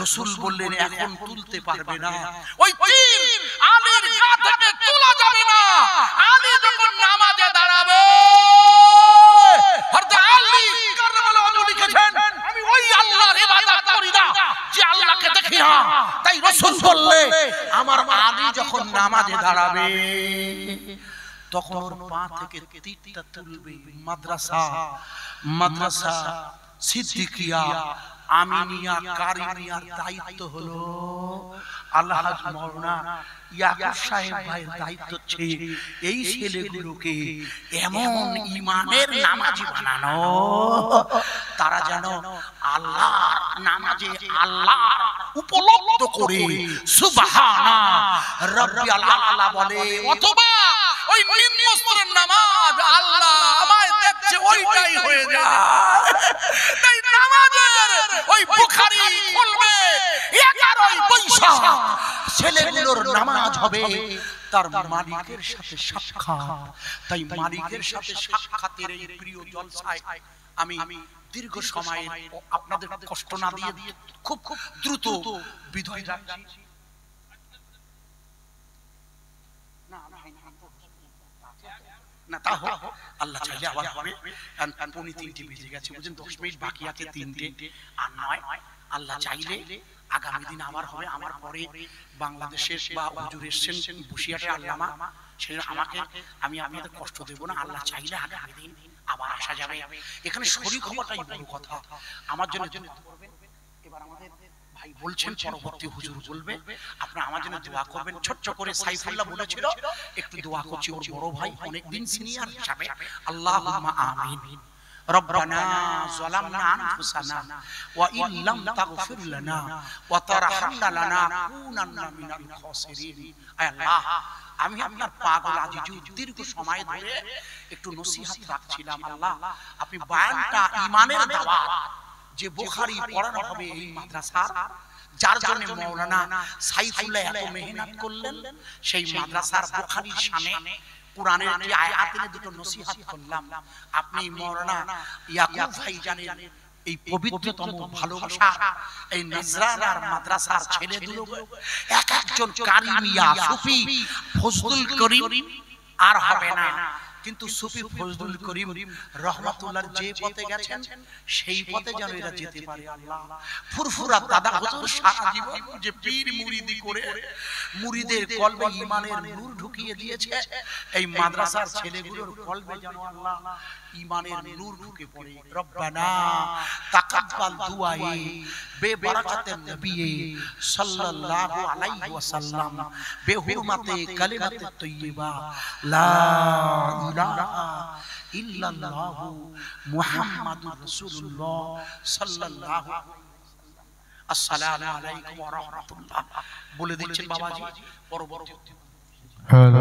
রাসূল বললেন এখন তুলতে পারবে না, ওই তীর আলীর গা থেকে তোলা যাবে না। আলী যখন নামাজে দাঁড়াবে, হযরত আলী কাররামাল্লাহু ওয়াজহু লিখেছেন, আমি ওই আল্লাহর ইবাদত করি না যে আল্লাহকে দেখি না। তাই রাসূল বললে আমার আলী যখন নামাজে দাঁড়াবে তখন ওর পা থেকে তীরটা তুলবে। মাদ্রাসা সিদ্দিকিয়া আমিনিয়া কারিমিয়ার দায়িত্ব হলো আলহাজ মাওলানা ইয়াকুব সাহেব ভাইয়ের দায়িত্ব হচ্ছে এই ছেলেগুলোকে এমন ঈমানের নামাজি বানানো, তারা যেন আল্লাহর নামাজে আল্লাহ উপলব্ধ করে সুবহানা রাব্বিয়াল আলা বলে, অথবা ওই নিম্ন স্তরের নামাজ আল্লাহ আমায় দেখছে ওইটাই হয়ে যায়। তাই নামাজের ওই বুখারী খুলবে 11ই বৈশাখ, ছেলেগুলোর নামাজ হবে তার মালিকের সাথে সাক্ষাৎ। তাই মালিকের সাথে সাক্ষাতের এই প্রিয় জলসায় আমি দীর্ঘ সময় আপনাদের কষ্ট না দিয়ে খুব দ্রুত বিদায় যাচ্ছি। না তা হোক, আল্লাহ চাইলে আবার হবে। 2:03 বেজে গেছে, বুঝলেন, 10 মিনিট বাকি আছে, 3টে আর নয়। আল্লাহ চাইলে আগামী দিন আবার হবে। আমার পরে বাংলাদেশের বা হুজুর এসেছেন বসিয়াটে আল্লামা, সেটা আমাকে, আমি আপনাদের কষ্ট দেব না। আল্লাহ চাইলে আগামী দিন আবার আসা যাবে। এখানে শরীক হওয়াটাই বড় কথা। আমার জন্য এবার আমাদের ভাই বলছেন পরবর্তী হুজুর বলবে, আপনারা আমার জন্য দোয়া করবেন। ছোট্ট করে সাইফুল্লাহ বলেছিল, একটু দোয়া করছি ওর বড় ভাই, অনেকদিন সিনিয়র হিসাবে। আল্লাহুম্মা আমিন। রব্বানা যালামনা আনফুসানা ওয়া ইন লাম তাগফির লানা ওয়া তারহামনা লানাকুনান্না মিনাল খাসিরিন। আয় আল্লাহ, আমি আপনার পাগল আজিজু দীর্ঘ সময় ধরে একটু নসিহত রাখছিলাম। আল্লাহ, আপনি বয়ানটা ঈমানের দাওয়াত যে বুখারী পড়ানো হবে এই মাদ্রাসার, যার জন্য মাওলানা সাইফুল্লাহ এত মেহনত করলেন, সেই মাদ্রাসার বুখারীর শানে কুরআনের যে আয়াত এনে দুটো নসিহত করলাম। আপনি মাওলানা ইয়াকুব ভাইজানের এই পবিত্রতম ভালোবাসা, এই নজরানার মাদ্রাসার ছেলেগুলো এক একজন কারি মিয়া, সুফি ফজলুল করিম আর হবে না, কিন্তু সুফি ফজলুল করিম রহমাতুল্লাহ যে পথে গেছেন সেই পথে যেন এরা যেতে পারে। আল্লাহ, ফুরফুরা দাদা হুজুর সারা জীবন যে পীর মুরিদি করে মুরিদের কলবে ঈমানের নূর ঢুকিয়ে দিয়েছে, এই মাদ্রাসার ছেলেগুলোর কলবে যেন আল্লাহ ঈমানের নূর ঢুকে পড়ে। রব্বানা তাকাব্বাল দুআই বেবারাকাতিন নবী সাল্লাল্লাহু আলাইহি ওয়াসাল্লাম বেহুরমাতে কালিমাতে তাইয়্যিবা লা ইলাহা ইল্লাল্লাহু মুহাম্মাদুর রাসূলুল্লাহ সাল্লাল্লাহু আলাইহি ওয়াসাল্লাম। আসসালামু আলাইকুম ওয়া রাহমাতুল্লাহ বলে দিচ্ছেন বাবাজি পরবর্তী